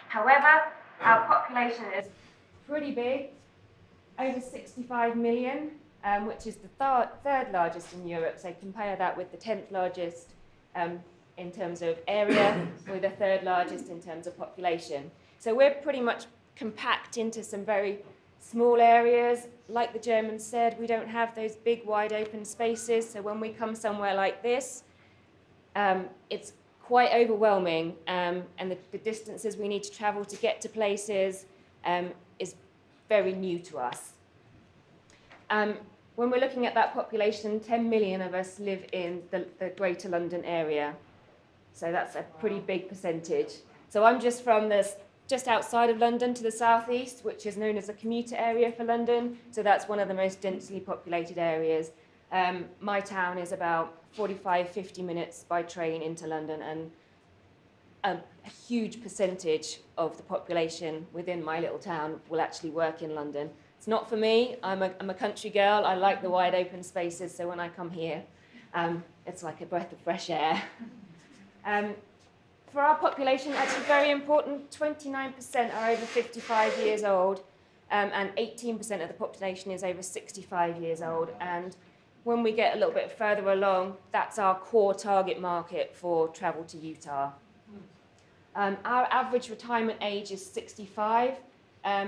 However, our population is pretty big, over 65 million, which is the third largest in Europe, so compare that with the 10th largest in terms of area, we're the third largest in terms of population. So we're pretty much compact into some very small areas. Like the Germans said, we don't have those big wide open spaces, so when we come somewhere like this, it's quite overwhelming, and the distances we need to travel to get to places is very new to us. When we're looking at that population, 10 million of us live in the Greater London area. So that's a pretty big percentage. So I'm just from just outside of London to the southeast, which is known as a commuter area for London. So that's one of the most densely populated areas. My town is about 45, 50 minutes by train into London, and a huge percentage of the population within my little town will actually work in London. It's not for me. I'm a country girl. I like the wide open spaces, so when I come here, it's like a breath of fresh air. For our population, actually very important, 29% are over 55 years old, and 18% of the population is over 65 years old. And when we get a little bit further along, that's our core target market for travel to Utah. Our average retirement age is 65,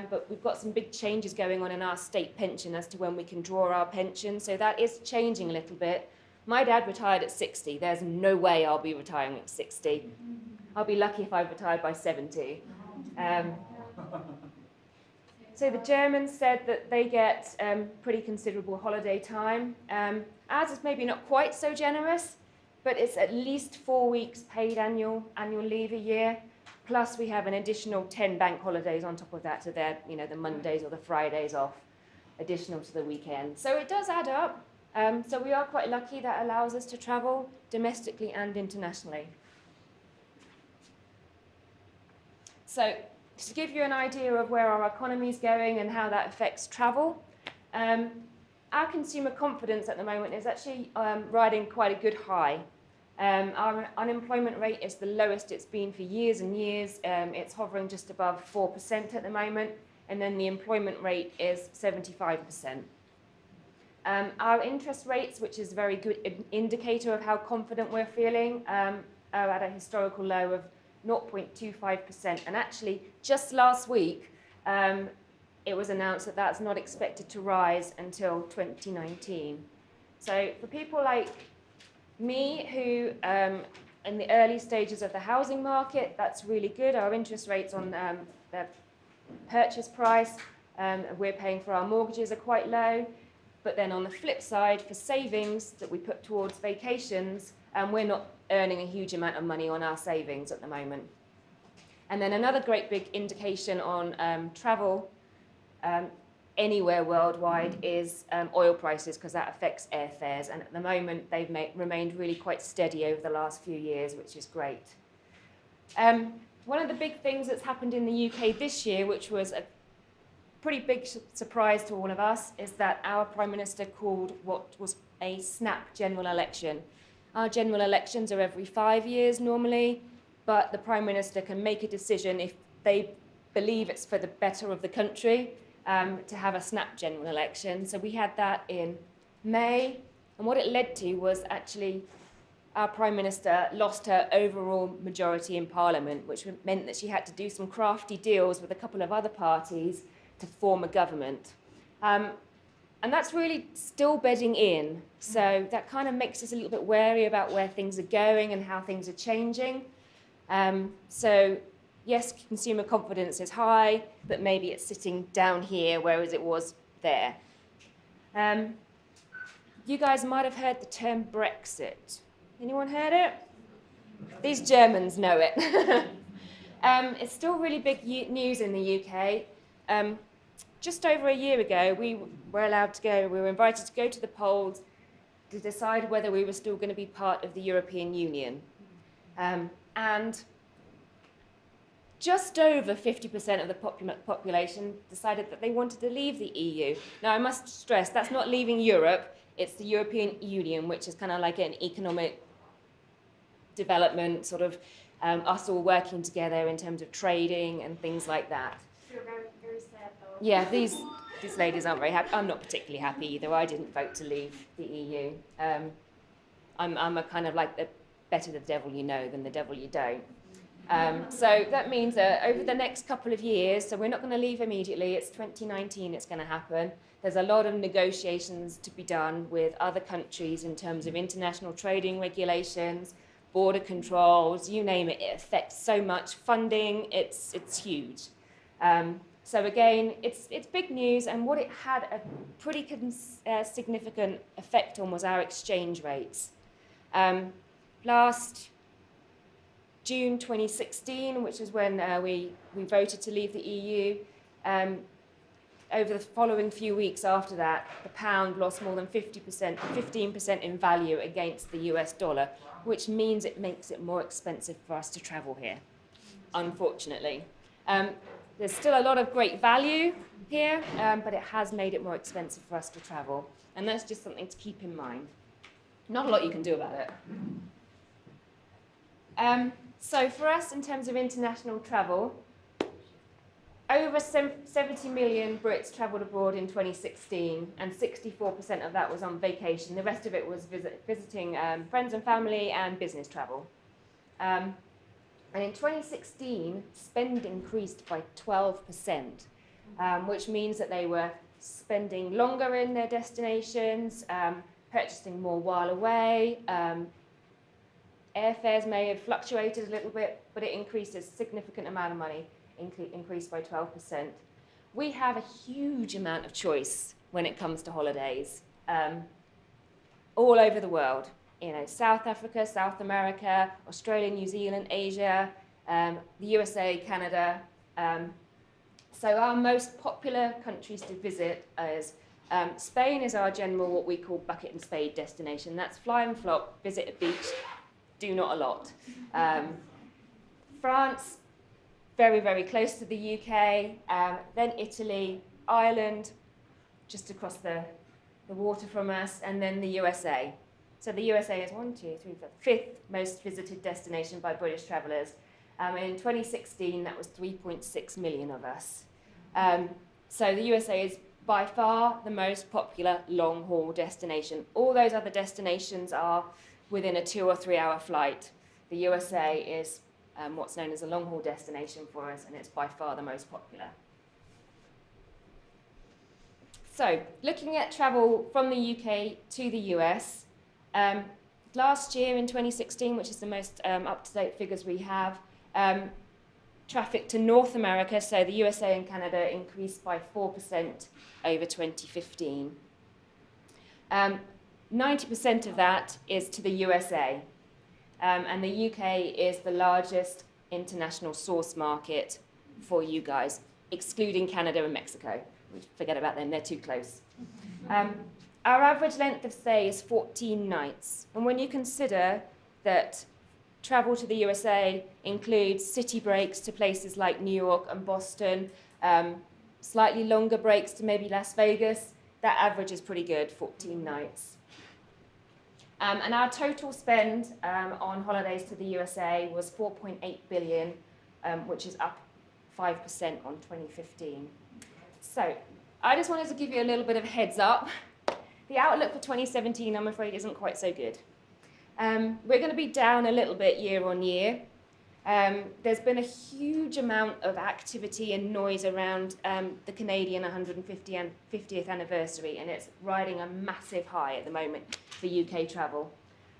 but we've got some big changes going on in our state pension as to when we can draw our pension, so that is changing a little bit. My dad retired at 60. There's no way I'll be retiring at 60. I'll be lucky if I retired by 70. So the Germans said that they get pretty considerable holiday time. Ours is maybe not quite so generous, but it's at least 4 weeks paid annual leave a year. Plus we have an additional 10 bank holidays on top of that, so they're, you know, the Mondays or the Fridays off, additional to the weekend. So it does add up. So we are quite lucky. That allows us to travel domestically and internationally. So to give you an idea of where our economy is going and how that affects travel, our consumer confidence at the moment is actually riding quite a good high. Our unemployment rate is the lowest it's been for years and years. It's hovering just above 4% at the moment, and then the employment rate is 75%. Our interest rates, which is a very good indicator of how confident we're feeling, are at a historical low of 0.25%. And actually, just last week, it was announced that that's not expected to rise until 2019. So for people like me, who in the early stages of the housing market, that's really good. Our interest rates on the purchase price we're paying for our mortgages are quite low. But then on the flip side, for savings that we put towards vacations, we're not earning a huge amount of money on our savings at the moment. And then another great big indication on travel anywhere worldwide is oil prices, because that affects airfares. And at the moment, they've remained really quite steady over the last few years, which is great. One of the big things that's happened in the UK this year, which was a pretty big surprise to all of us, is that our Prime Minister called what was a snap general election. Our general elections are every 5 years normally, but the Prime Minister can make a decision if they believe it's for the better of the country to have a snap general election. So we had that in May, and what it led to was actually our Prime Minister lost her overall majority in Parliament, which meant that she had to do some crafty deals with a couple of other parties to form a government. And that's really still bedding in. So that kind of makes us a little bit wary about where things are going and how things are changing. So yes, consumer confidence is high, but maybe it's sitting down here, whereas it was there. You guys might have heard the term Brexit. Anyone heard it? These Germans know it. It's still really big news in the UK. Just over a year ago, we were invited to go to the polls to decide whether we were still going to be part of the European Union. And just over 50% of the population decided that they wanted to leave the EU. Now, I must stress, that's not leaving Europe, it's the European Union, which is kind of like an economic development, sort of us all working together in terms of trading and things like that. Very, very sad though. Yeah, these ladies aren't very happy. I'm not particularly happy either. I didn't vote to leave the EU. I'm a kind of like the better the devil you know than the devil you don't. So that means that over the next couple of years, so we're not going to leave immediately, it's 2019 it's going to happen. There's a lot of negotiations to be done with other countries in terms of international trading regulations, border controls, you name it. It affects so much funding, it's huge. So again, it's big news, and what it had a pretty significant effect on was our exchange rates. Last June 2016, which is when we voted to leave the EU, over the following few weeks after that, the pound lost more than 15% in value against the US dollar, which means it makes it more expensive for us to travel here, unfortunately. There's still a lot of great value here, but it has made it more expensive for us to travel. And that's just something to keep in mind. Not a lot you can do about it. So for us, in terms of international travel, over 70 million Brits travelled abroad in 2016, and 64% of that was on vacation. The rest of it was visiting friends and family and business travel. And in 2016, spend increased by 12%, which means that they were spending longer in their destinations, purchasing more while away. Airfares may have fluctuated a little bit, but it increased a significant amount of money, increased by 12%. We have a huge amount of choice when it comes to holidays, all over the world. You know, South Africa, South America, Australia, New Zealand, Asia, the USA, Canada. So our most popular countries to visit is Spain is our general, what we call bucket and spade destination. That's fly and flop, visit a beach, do not a lot. France, very, very close to the UK, then Italy, Ireland, just across the water from us, and then the USA. So the USA is 5th most visited destination by British travellers. In 2016, that was 3.6 million of us. So the USA is by far the most popular long-haul destination. All those other destinations are within a 2 or 3 hour flight. The USA is what's known as a long-haul destination for us, and it's by far the most popular. So, looking at travel from the UK to the US, last year in 2016, which is the most up-to-date figures we have, traffic to North America, so the USA and Canada, increased by 4% over 2015. 90% of that is to the USA, and the UK is the largest international source market for you guys, excluding Canada and Mexico. We forget about them, they're too close. Our average length of stay is 14 nights, and when you consider that travel to the USA includes city breaks to places like New York and Boston, slightly longer breaks to maybe Las Vegas, that average is pretty good, 14 nights. And our total spend on holidays to the USA was 4.8 billion, which is up 5% on 2015. So I just wanted to give you a little bit of heads up. The outlook for 2017, I'm afraid, isn't quite so good. We're going to be down a little bit year on year. There's been a huge amount of activity and noise around the Canadian 150th anniversary, and it's riding a massive high at the moment for UK travel.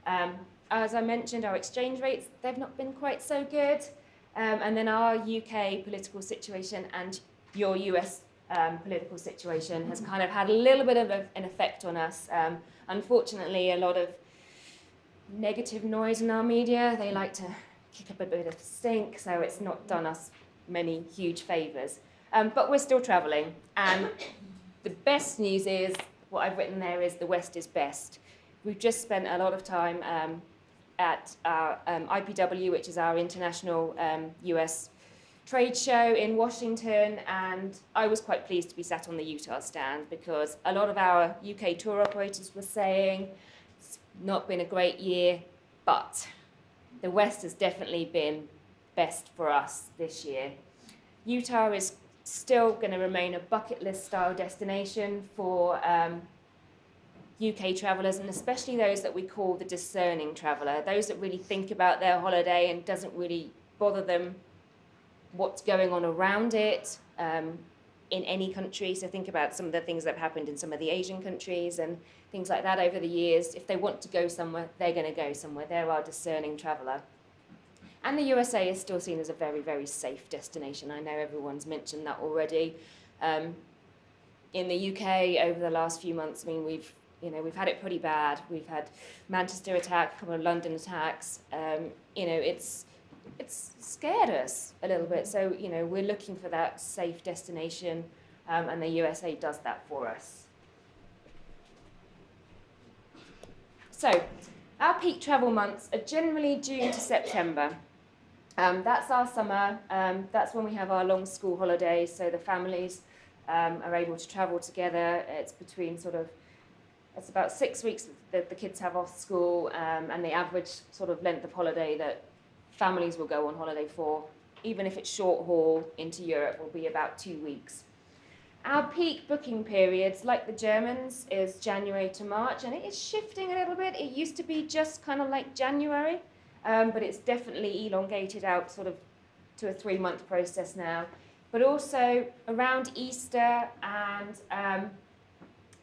As I mentioned, our exchange rates, they've not been quite so good. And then our UK political situation and your US political situation has kind of had a little bit of an effect on us. Unfortunately, a lot of negative noise in our media. They like to kick up a bit of stink, so it's not done us many huge favours. But we're still travelling, and the best news is, what I've written there is the West is best. We've just spent a lot of time at our IPW, which is our international US trade show in Washington, and I was quite pleased to be sat on the Utah stand because a lot of our UK tour operators were saying it's not been a great year, but the West has definitely been best for us this year. Utah is still going to remain a bucket list style destination for UK travellers, and especially those that we call the discerning traveller, those that really think about their holiday and doesn't really bother them what's going on around it in any country. So think about some of the things that have happened in some of the Asian countries and things like that over the years. If they want to go somewhere, they're going to go somewhere. They're our discerning traveller. And the USA is still seen as a very, very safe destination. I know everyone's mentioned that already. In the UK, over the last few months, I mean, we've had it pretty bad. We've had Manchester attack, a couple of London attacks. It's scared us a little bit. So, we're looking for that safe destination, and the USA does that for us. So, our peak travel months are generally June to September. That's our summer. That's when we have our long school holidays, so the families are able to travel together. It's between it's about 6 weeks that the kids have off school, and the average sort of length of holiday that families will go on holiday for, even if it's short haul into Europe, will be about 2 weeks. Our peak booking periods, like the Germans, is January to March, and it is shifting a little bit. It used to be just kind of like January, but it's definitely elongated out sort of to a 3-month process now. But also around Easter and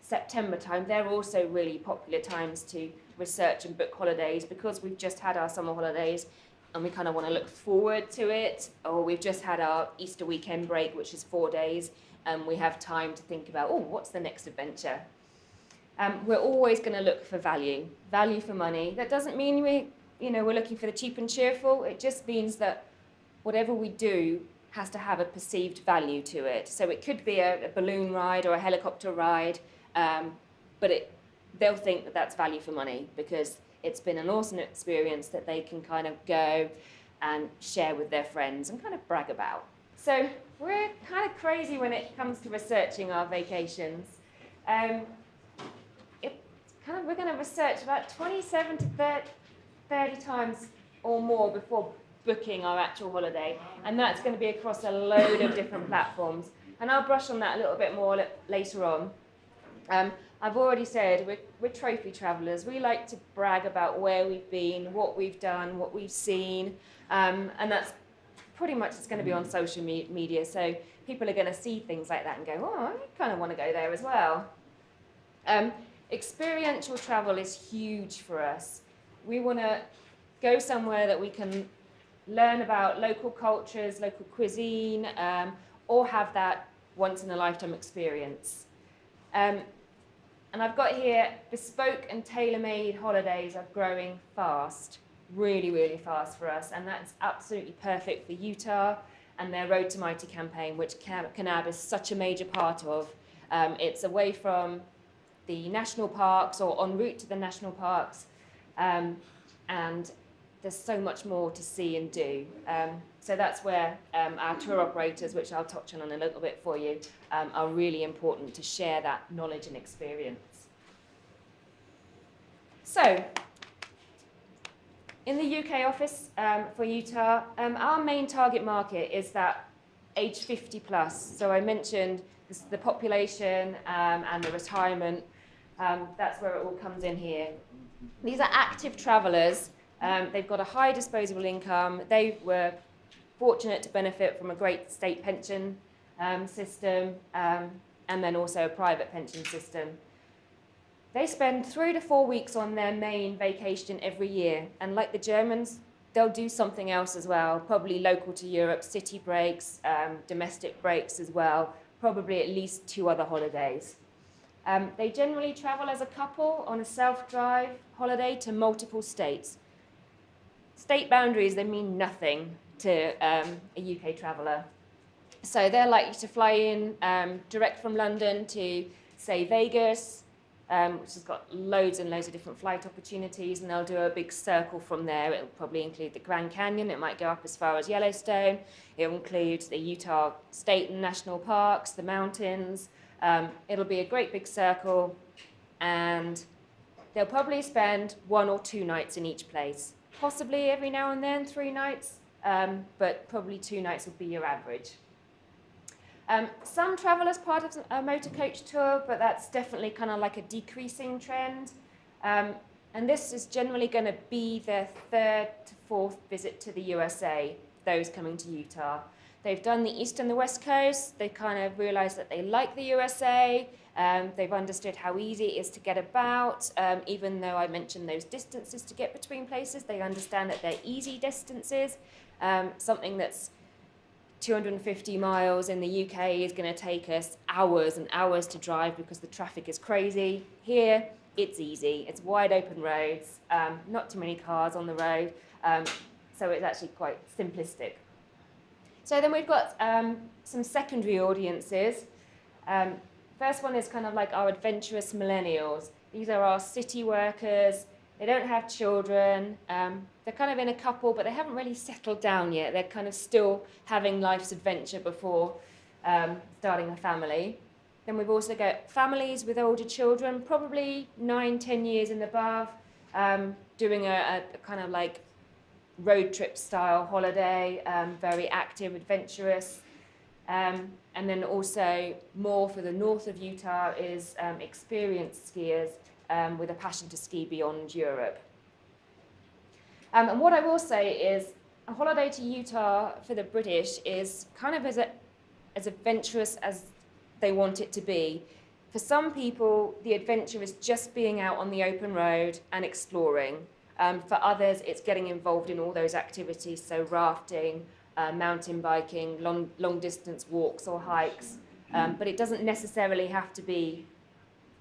September time, they're also really popular times to research and book holidays, because we've just had our summer holidays and we kind of want to look forward to it, or we've just had our Easter weekend break, which is 4 days, and we have time to think about, oh, what's the next adventure? We're always going to look for value for money. That doesn't mean we're looking for the cheap and cheerful. It just means that whatever we do has to have a perceived value to it. So it could be a balloon ride or a helicopter ride, but they'll think that that's value for money, because it's been an awesome experience that they can kind of go and share with their friends and kind of brag about. So we're kind of crazy when it comes to researching our vacations. We're going to research about 27 to 30 times or more before booking our actual holiday, and that's going to be across a load of different platforms. And I'll brush on that a little bit more later on. I've already said we're trophy travellers. We like to brag about where we've been, what we've done, what we've seen, and that's pretty much it's going to be on social media. So people are going to see things like that and go, oh, I kind of want to go there as well. Experiential travel is huge for us. We want to go somewhere that we can learn about local cultures, local cuisine, or have that once-in-a-lifetime experience. And I've got here, bespoke and tailor-made holidays are growing fast, really, really fast for us, and that's absolutely perfect for Utah and their Road to Mighty campaign, which Kanab is such a major part of. It's away from the national parks or en route to the national parks, and there's so much more to see and do. So that's where our tour operators, which I'll touch on in a little bit for you, are really important to share that knowledge and experience. So, in the UK office for Utah, our main target market is that age 50 plus. So I mentioned the population and the retirement. That's where it all comes in here. These are active travellers. They've got a high disposable income. They were fortunate to benefit from a great state pension system, and then also a private pension system. They spend 3 to 4 weeks on their main vacation every year, and like the Germans, they'll do something else as well, probably local to Europe, city breaks, domestic breaks as well, probably at least 2 other holidays. They generally travel as a couple on a self-drive holiday to multiple states. State boundaries, they mean nothing to a UK traveller. So they're likely to fly in direct from London to, say, Vegas, which has got loads and loads of different flight opportunities, and they'll do a big circle from there. It'll probably include the Grand Canyon. It might go up as far as Yellowstone. It'll include the Utah State and National Parks, the mountains. It'll be a great big circle, and they'll probably spend 1 or 2 nights in each place. Possibly every now and then 3 nights, but probably 2 nights would be your average. Some travel as part of a motor coach tour, but that's definitely kind of like a decreasing trend. And this is generally going to be their 3rd to 4th visit to the USA, those coming to Utah. They've done the East and the West Coast. They kind of realized that they like the USA. They've understood how easy it is to get about. Even though I mentioned those distances to get between places, they understand that they're easy distances. Something that's 250 miles in the UK is going to take us hours and hours to drive because the traffic is crazy. Here, it's easy. It's wide open roads, not too many cars on the road, so it's actually quite simplistic. So then we've got some secondary audiences. First one is kind of like our adventurous millennials. These are our city workers. They don't have children. They're kind of in a couple, but they haven't really settled down yet. They're kind of still having life's adventure before starting a family. Then we've also got families with older children, probably 9-10 years and above, doing a kind of like road trip style holiday, very active, adventurous. And then also more for the north of Utah is experienced skiers with a passion to ski beyond Europe. And what I will say is a holiday to Utah for the British is kind of as adventurous as they want it to be. For some people, the adventure is just being out on the open road and exploring. For others, it's getting involved in all those activities, so rafting, mountain biking, long distance walks or hikes. But it doesn't necessarily have to be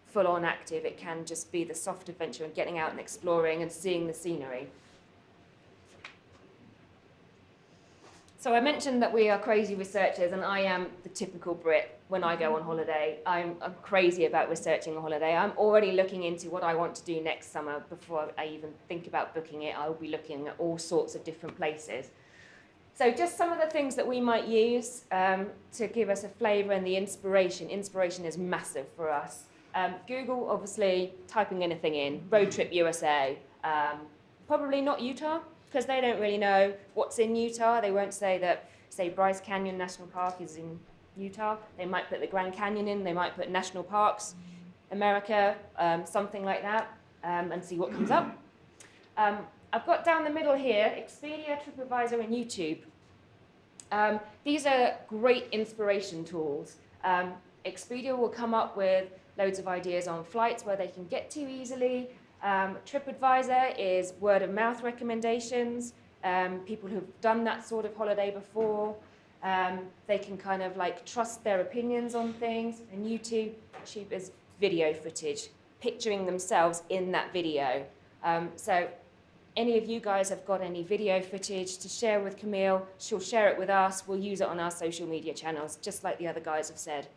full-on active. It can just be the soft adventure and getting out and exploring and seeing the scenery. So I mentioned that we are crazy researchers, and I am the typical Brit when I go on holiday. I'm crazy about researching a holiday. I'm already looking into what I want to do next summer before I even think about booking it. I'll be looking at all sorts of different places. So just some of the things that we might use to give us a flavour and the inspiration. Inspiration is massive for us. Google, obviously, typing anything in, road trip USA. Probably not Utah, because they don't really know what's in Utah. They won't say that, say, Bryce Canyon National Park is in Utah. They might put the Grand Canyon in. They might put National Parks, America, something like that, and see what comes up. I've got down the middle here, Expedia, TripAdvisor, and YouTube. These are great inspiration tools. Expedia will come up with loads of ideas on flights where they can get to easily. TripAdvisor is word of mouth recommendations, people who've done that sort of holiday before. They can kind of like trust their opinions on things. And YouTube is video footage, picturing themselves in that video. So any of you guys have got any video footage to share with Camille, she'll share it with us. We'll use it on our social media channels, just like the other guys have said.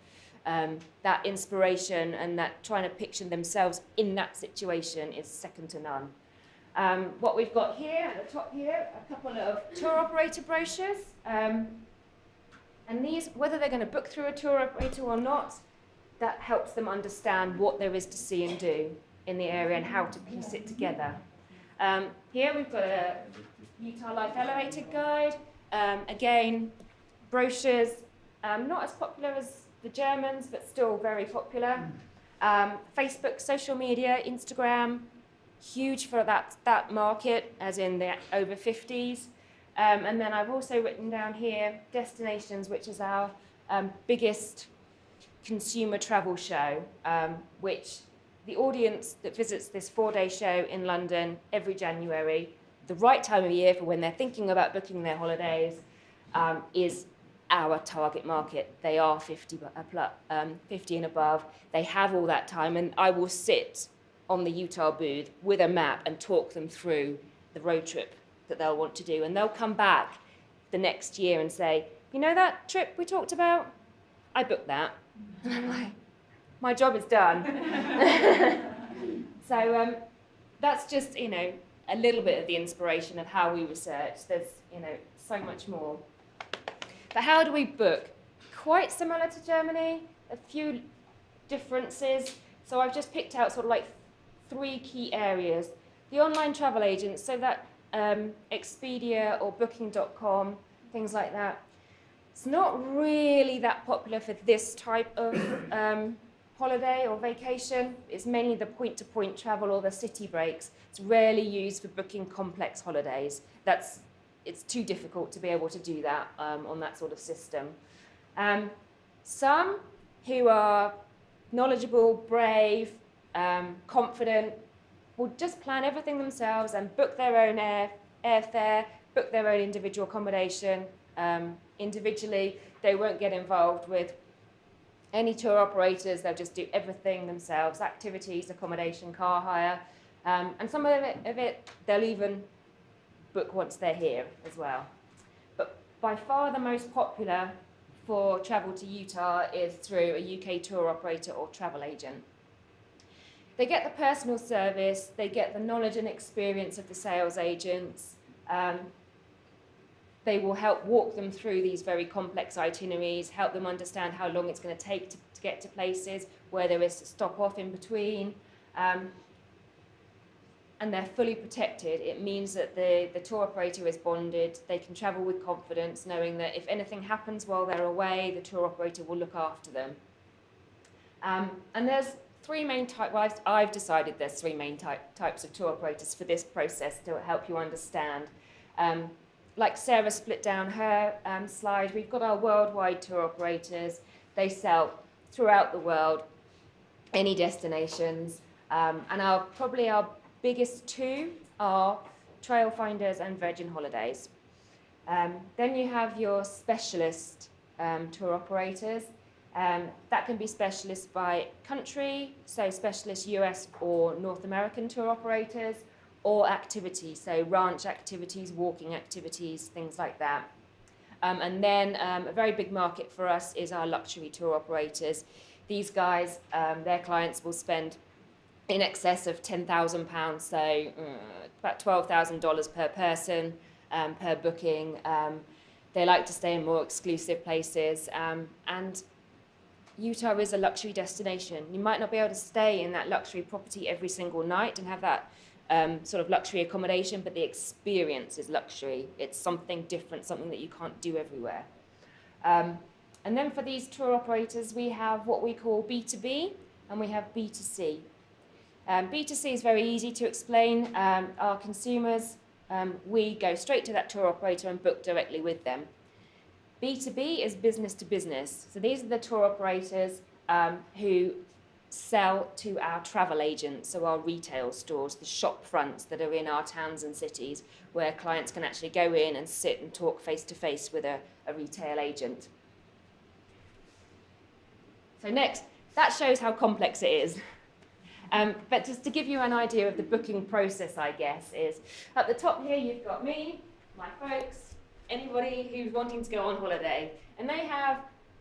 That inspiration and that trying to picture themselves in that situation is second to none. What we've got here at the top here, a couple of tour operator brochures. And these, whether they're going to book through a tour operator or not, that helps them understand what there is to see and do in the area and how to piece it together. Here we've got a Utah Life Elevated Guide. Again, brochures, not as popular as the Germans, but still very popular. Facebook, social media, Instagram, huge for that market, as in the over 50s. And then I've also written down here Destinations, which is our biggest consumer travel show, which the audience that visits this 4-day show in London every January, the right time of year for when they're thinking about booking their holidays, is our target market. They are 50 and above. They have all that time, and I will sit on the Utah booth with a map and talk them through the road trip that they'll want to do. And they'll come back the next year and say, you know that trip we talked about? I booked that. And I'm like, my job is done. So that's just, a little bit of the inspiration of how we research. There's, so much more. But how do we book? Quite similar to Germany, a few differences. So I've just picked out sort of like 3 key areas. The online travel agents, so that Expedia or Booking.com, things like that. It's not really that popular for this type of holiday or vacation. It's mainly the point-to-point travel or the city breaks. It's rarely used for booking complex holidays. It's too difficult to be able to do that on that sort of system. Some who are knowledgeable, brave, confident, will just plan everything themselves and book their own airfare, book their own individual accommodation individually. They won't get involved with any tour operators. They'll just do everything themselves, activities, accommodation, car hire. And some of it they'll even book once they're here as well. But by far the most popular for travel to Utah is through a UK tour operator or travel agent. They get the personal service, they get the knowledge and experience of the sales agents. They will help walk them through these very complex itineraries, help them understand how long it's going to take to get to places, where there is to stop off in between. And they're fully protected. It means that the tour operator is bonded. They can travel with confidence, knowing that if anything happens while they're away, the tour operator will look after them. And there's three main types. Well, I've decided there's three main types of tour operators for this process to help you understand. Like Sarah split down her slide, we've got our worldwide tour operators. They sell throughout the world, any destinations, and probably our biggest two are Trailfinders and Virgin Holidays. Then you have your specialist tour operators. That can be specialist by country, so specialist US or North American tour operators, or activities, so ranch activities, walking activities, things like that. And then a very big market for us is our luxury tour operators. These guys, their clients will spend in excess of £10,000, so about $12,000 per person per booking. They like to stay in more exclusive places, and Utah is a luxury destination. You might not be able to stay in that luxury property every single night and have that sort of luxury accommodation, but the experience is luxury. It's something different, something that you can't do everywhere. And then for these tour operators, we have what we call B2B and we have B2C. B2C is very easy to explain. Our consumers, we go straight to that tour operator and book directly with them. B2B is business to business. So these are the tour operators who sell to our travel agents, so our retail stores, the shop fronts that are in our towns and cities, where clients can actually go in and sit and talk face to face with a retail agent. So next, that shows how complex it is. But just to give you an idea of the booking process, I guess, is at the top here you've got me, my folks, anybody who's wanting to go on holiday, and they have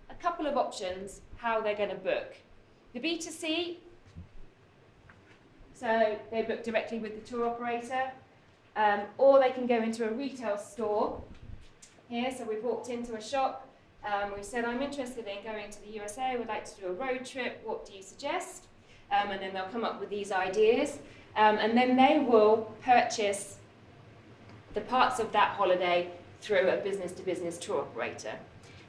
a couple of options how they're going to book. The B2C, so they book directly with the tour operator, or they can go into a retail store here. So we've walked into a shop, we said, I'm interested in going to the USA, would like to do a road trip, what do you suggest? And then they'll come up with these ideas, and then they will purchase the parts of that holiday through a business-to-business tour operator.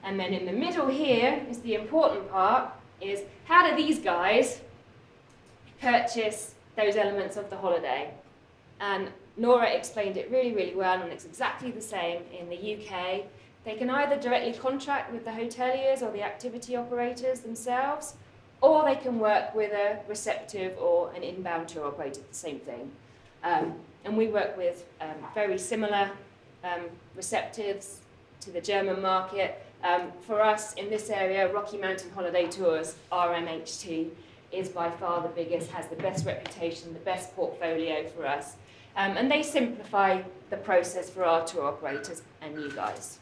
And then in the middle here is the important part, is how do these guys purchase those elements of the holiday? And Nora explained it really, really well, and it's exactly the same in the UK. They can either directly contract with the hoteliers or the activity operators themselves, or they can work with a receptive or an inbound tour operator, the same thing. And we work with very similar receptives to the German market. For us in this area, Rocky Mountain Holiday Tours, RMHT, is by far the biggest, has the best reputation, the best portfolio for us. And they simplify the process for our tour operators and you guys.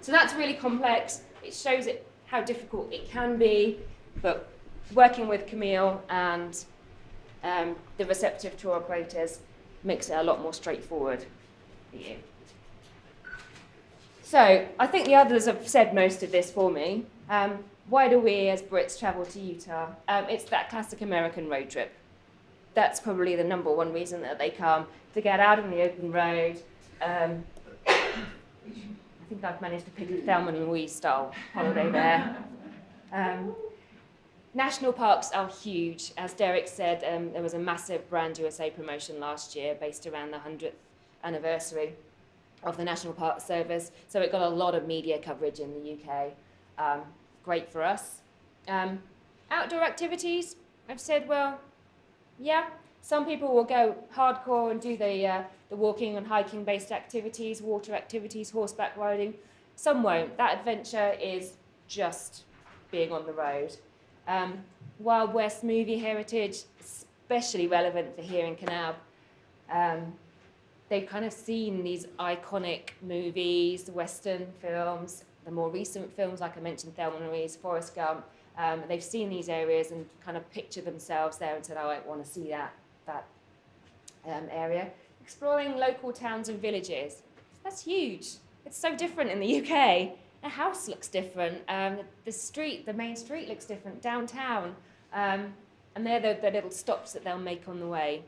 So that's really complex. It shows how difficult it can be, but working with Camille and the receptive tour operators makes it a lot more straightforward for you. So I think the others have said most of this for me. Why do we as Brits travel to Utah? It's that classic American road trip. That's probably the number one reason that they come, to get out on the open road. I think I've managed to pick a Thelma and Louise style holiday there. National parks are huge. As Derek said, there was a massive Brand USA promotion last year based around the 100th anniversary of the National Park Service. So it got a lot of media coverage in the UK. Great for us. Outdoor activities, I've said, well, yeah, some people will go hardcore and do the walking and hiking based activities, water activities, horseback riding. Some won't. That adventure is just being on the road. Wild West movie heritage, especially relevant for here in Kanab. They've kind of seen these iconic movies, the Western films, the more recent films, like I mentioned, Thelma and Louise, Forrest Gump, They've seen these areas and kind of pictured themselves there and said, oh, I want to see that area. Exploring local towns and villages. That's huge. It's so different in the UK. The house looks different. The main street looks different downtown. And they're the little stops that they'll make on the way.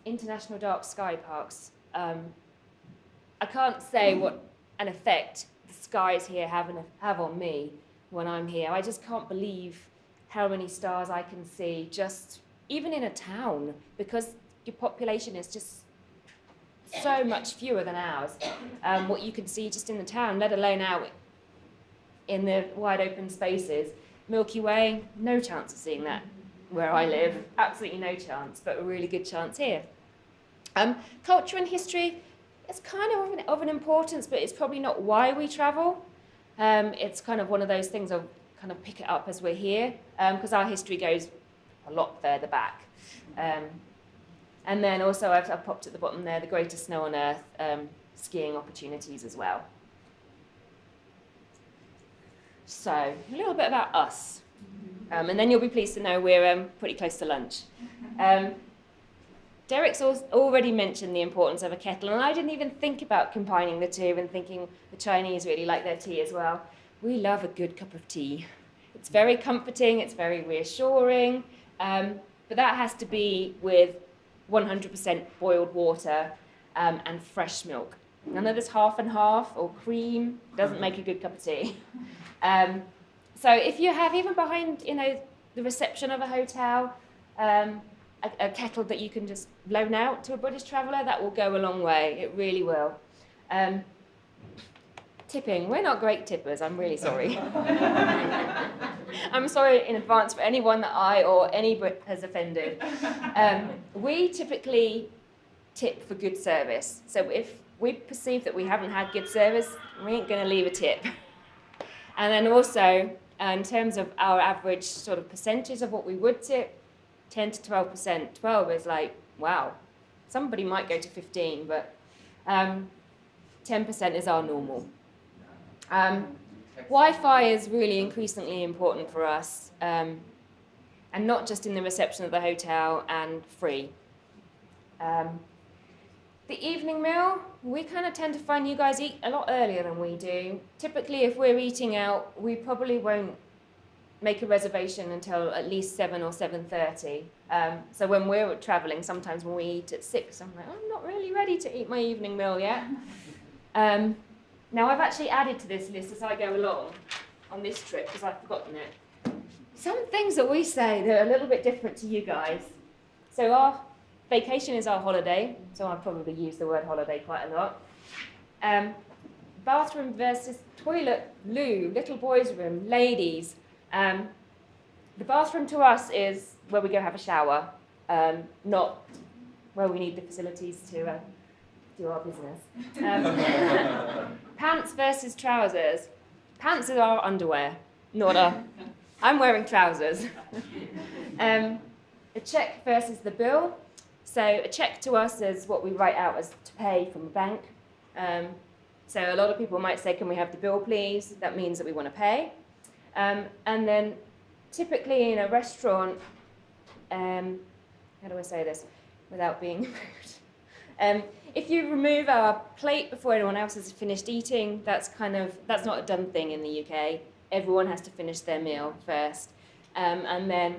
International dark sky parks. I can't say what an effect the skies here have on me when I'm here. I just can't believe how many stars I can see just even in a town, because your population is just so much fewer than ours. What you can see just in the town, let alone out in the wide open spaces. Milky Way, no chance of seeing that where I live, absolutely no chance, but a really good chance here. Culture and history, it's kind of an importance, but it's probably not why we travel. It's kind of one of those things I'll kind of pick it up as we're here, because our history goes a lot further back. And then also I've popped at the bottom there, the greatest snow on earth, skiing opportunities as well. So, a little bit about us. And then you'll be pleased to know we're pretty close to lunch. Derek's already mentioned the importance of a kettle, and I didn't even think about combining the two and thinking the Chinese really like their tea as well. We love a good cup of tea. It's very comforting, it's very reassuring, but that has to be with 100% boiled water and fresh milk. None of this half and half or cream doesn't make a good cup of tea. So if you have, even behind the reception of a hotel, a kettle that you can just loan out to a British traveller, that will go a long way. It really will. Tipping, we're not great tippers, I'm really sorry. I'm sorry in advance for anyone that I or any Brit has offended. We typically tip for good service. So if we perceive that we haven't had good service, we ain't going to leave a tip. And then also, in terms of our average sort of percentage of what we would tip, 10 to 12%. 12 is like, wow. Somebody might go to 15, but 10% is our normal. Wi-Fi is really increasingly important for us, and not just in the reception of the hotel, and free. The evening meal, we kind of tend to find you guys eat a lot earlier than we do. Typically, if we're eating out, we probably won't make a reservation until at least 7 or 7:30. So when we're traveling, sometimes when we eat at 6, I'm like, I'm not really ready to eat my evening meal yet. Now, I've actually added to this list as I go along on this trip, because I've forgotten it. Some things that we say that are a little bit different to you guys. So our vacation is our holiday, so I probably use the word holiday quite a lot. Bathroom versus toilet, loo, little boys' room, ladies. The bathroom to us is where we go have a shower, not where we need the facilities to do our business. Pants versus trousers. Pants is our underwear, not a... I'm wearing trousers. A cheque versus the bill. So a cheque to us is what we write out as to pay from a bank. So a lot of people might say, can we have the bill, please? That means that we want to pay. And then typically in a restaurant, how do I say this without being rude? If you remove our plate before anyone else has finished eating, that's not a done thing in the UK. Everyone has to finish their meal first. And then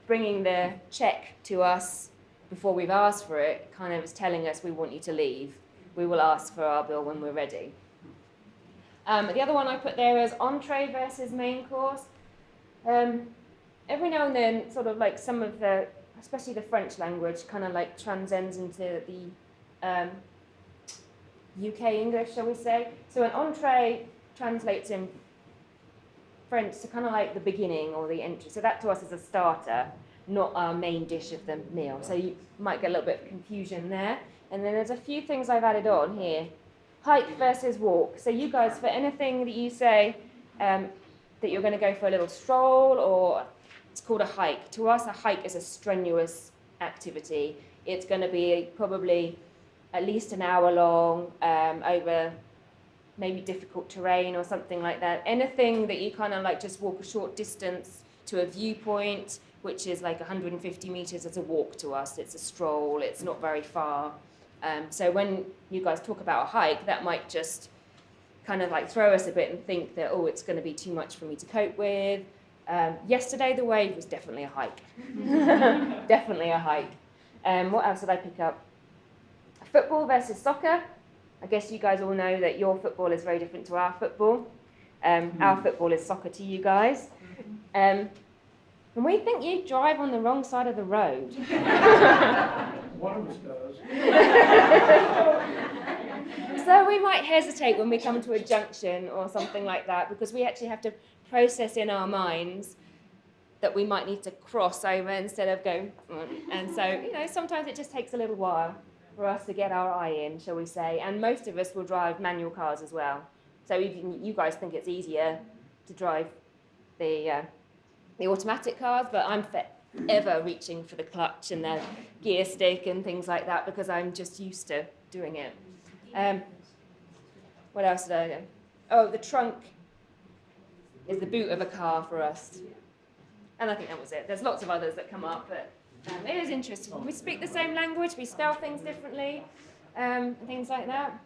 bringing the cheque to us before we've asked for it kind of is telling us we want you to leave. We will ask for our bill when we're ready. The other one I put there is entree versus main course. Every now and then, sort of like some of the, especially the French language, kind of like transcends into the UK English, shall we say. So an entree translates in French to kind of like the beginning or the entry. So that to us is a starter, not our main dish of the meal. So you might get a little bit of confusion there. And then there's a few things I've added on here. Hike versus walk. So you guys, for anything that you say that you're going to go for a little stroll, or it's called a hike. To us, a hike is a strenuous activity. It's going to be probably at least an hour long, over maybe difficult terrain or something like that. Anything that you kind of like just walk a short distance to a viewpoint, which is like 150 meters as a walk to us. It's a stroll, it's not very far. So when you guys talk about a hike, that might just kind of like throw us a bit and think that, oh, it's going to be too much for me to cope with. Yesterday, the wave was definitely a hike. Definitely a hike. What else did I pick up? Football versus soccer. I guess you guys all know that your football is very different to our football. Our football is soccer to you guys. And we think you drive on the wrong side of the road. One of us does. So we might hesitate when we come to a junction or something like that, because we actually have to process in our minds that we might need to cross over instead of go. And so, you know, sometimes it just takes a little while for us to get our eye in, shall we say. And most of us will drive manual cars as well. So even you guys think it's easier to drive the automatic cars, but I'm forever reaching for the clutch and the gear stick and things like that because I'm just used to doing it. What else did I know? Oh, the trunk is the boot of a car for us. And I think that was it. There's lots of others that come up, but it is interesting. We speak the same language, we spell things differently, things like that.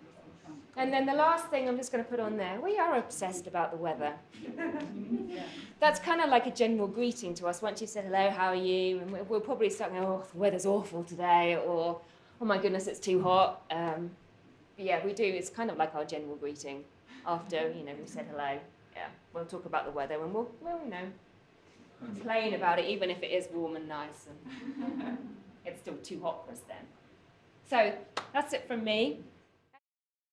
And then the last thing I'm just going to put on there, we are obsessed about the weather. That's kind of like a general greeting to us. Once you've said hello, how are you? And we'll probably start going, oh, the weather's awful today, or oh my goodness, it's too hot. Yeah, we do. It's kind of like our general greeting after, you know, we said hello. Yeah, we'll talk about the weather and we'll you know, complain about it, even if it is warm and nice and it's still too hot for us then. So that's it from me.